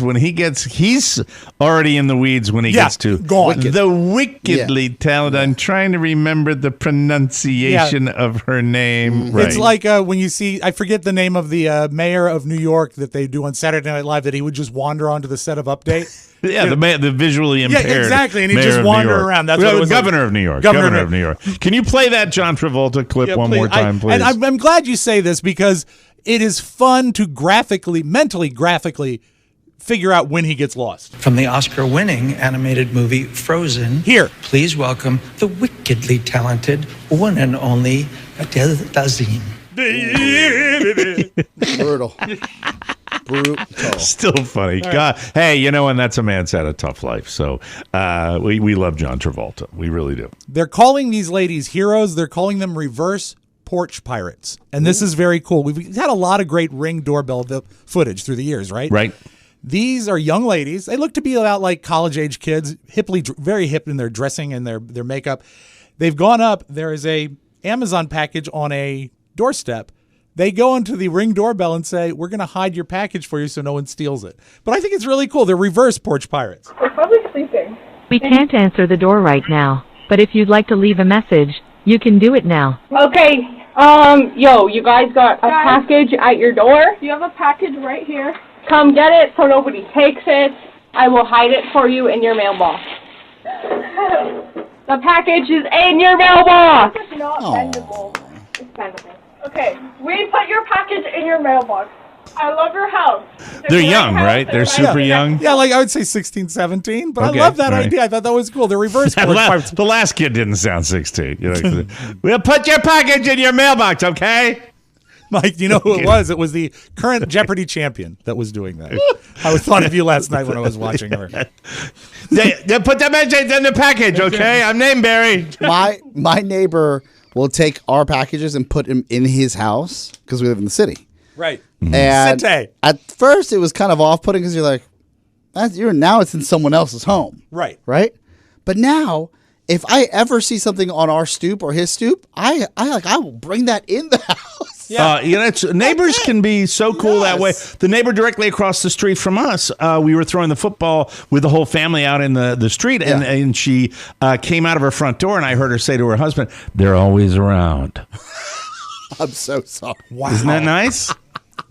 he's already in the weeds when he gets to gone. the wickedly talented. I'm trying to remember the pronunciation of her name. Right. It's like when you see, I forget the name of the mayor of New York that they do on Saturday Night Live, that he would just wander onto the set of Update. Yeah, the visually impaired. Yeah, exactly, and he mayor just of New wander York. around. That's what it was Governor like. of New York. Governor Governor of New York. Can you play that John Travolta clip Yeah, one please. more time, please? And I'm glad you say this because it is fun to mentally graphically figure out when he gets lost. From the Oscar-winning animated movie Frozen, here, please welcome the wickedly talented one and only Adele Dazeem. Brutal. Still funny. All right. God, hey, you know, and that's a man's had a tough life. So we love John Travolta. We really do. They're calling these ladies heroes. They're calling them reverse porch pirates. And this is very cool. We've had a lot of great Ring doorbell footage through the years, right? Right. These are young ladies. They look to be about like college-age kids, very hip in their dressing and their makeup. They've gone up. There is a Amazon package on a doorstep. They go into the Ring doorbell and say, we're going to hide your package for you so no one steals it. But I think it's really cool. They're reverse porch pirates. They're probably sleeping. We can't answer the door right now, but if you'd like to leave a message, you can do it now. Okay, yo, you guys got a package at your door? You have a package right here. Come get it so nobody takes it. I will hide it for you in your mailbox. The package is in your mailbox. It's not bendable. It's bendable. Okay, we put your package in your mailbox. I love your house. They're young, right? They're super young. Yeah, like I would say 16, 17, but Okay, I love that all right. idea. I thought that was cool. They're reverse porch pirates. The last kid didn't sound 16. You know, we'll put your package in your mailbox, okay? Mike, you know who it was? It was the current Jeopardy champion that was doing that. I thought of you last night when I was watching her. They put the message in the package, okay? I'm named Barry. My neighbor will take our packages and put them in his house because we live in the city. Right. And Sente. at first, it was kind of off-putting because you're like, now it's in someone else's home. Right. Right? But now, if I ever see something on our stoop or his stoop, I will bring that in the house. Yeah. Neighbors can be so cool that way. The neighbor directly across the street from us, we were throwing the football with the whole family out in the street, and she came out of her front door, and I heard her say to her husband, "They're always around." I'm so sorry. Wow. Isn't that nice?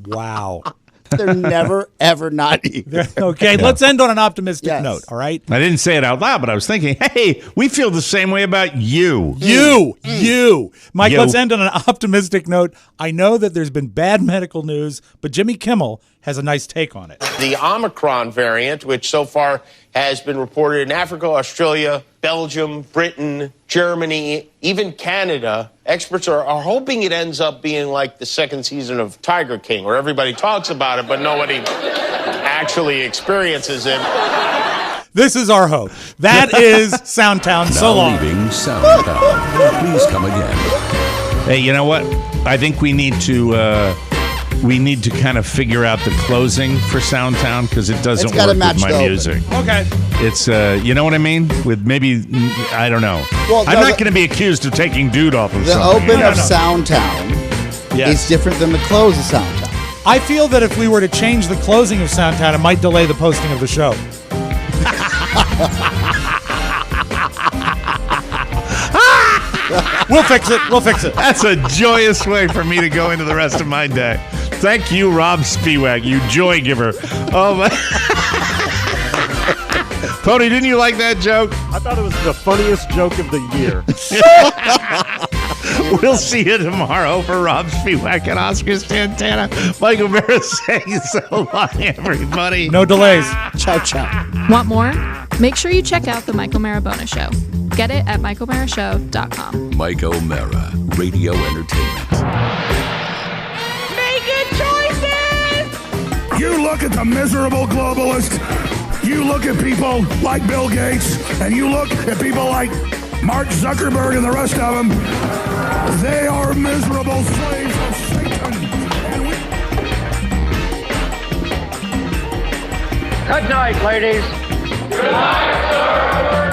Wow. They're never, ever not either. Okay, let's end on an optimistic note, all right? I didn't say it out loud, but I was thinking, hey, we feel the same way about you. You. Mike, You. let's end on an optimistic note. I know that there's been bad medical news, but Jimmy Kimmel has a nice take on it. The Omicron variant, which so far has been reported in Africa, Australia, Belgium, Britain, Germany, even Canada. Experts are hoping it ends up being like the second season of Tiger King, where everybody talks about it, but nobody actually experiences it. This is our hope. That is Soundtown. So Now long. leaving Soundtown. Please come again. Hey, you know what? I think we need to kind of figure out the closing for Soundtown because it doesn't It's gotta work match with my the open. music. Okay. It's you know what I mean? With maybe I don't know. Well, I'm no, not the- going to be accused of taking dude off of The something. open of Soundtown is different than the close of Soundtown. I feel that if we were to change the closing of Soundtown, it might delay the posting of the show. We'll fix it. We'll fix it. That's a joyous way for me to go into the rest of my day. Thank you, Robb Spiewak, you joy giver. Oh my. Tony, didn't you like that joke? I thought it was the funniest joke of the year. We'll see you tomorrow for Robb Spiewak and Oscar Santana. Michael Mara saying so long, everybody. No delays. Ciao, ciao. Want more? Make sure you check out The Michael Marabona Show. Get it at michaelmarashow.com. Mike O'Mara, Radio Entertainment. Making choices! You look at the miserable globalist. You look at people like Bill Gates, and you look at people like Mark Zuckerberg and the rest of them. They are miserable slaves of Satan. Good night, ladies. Good night, sir.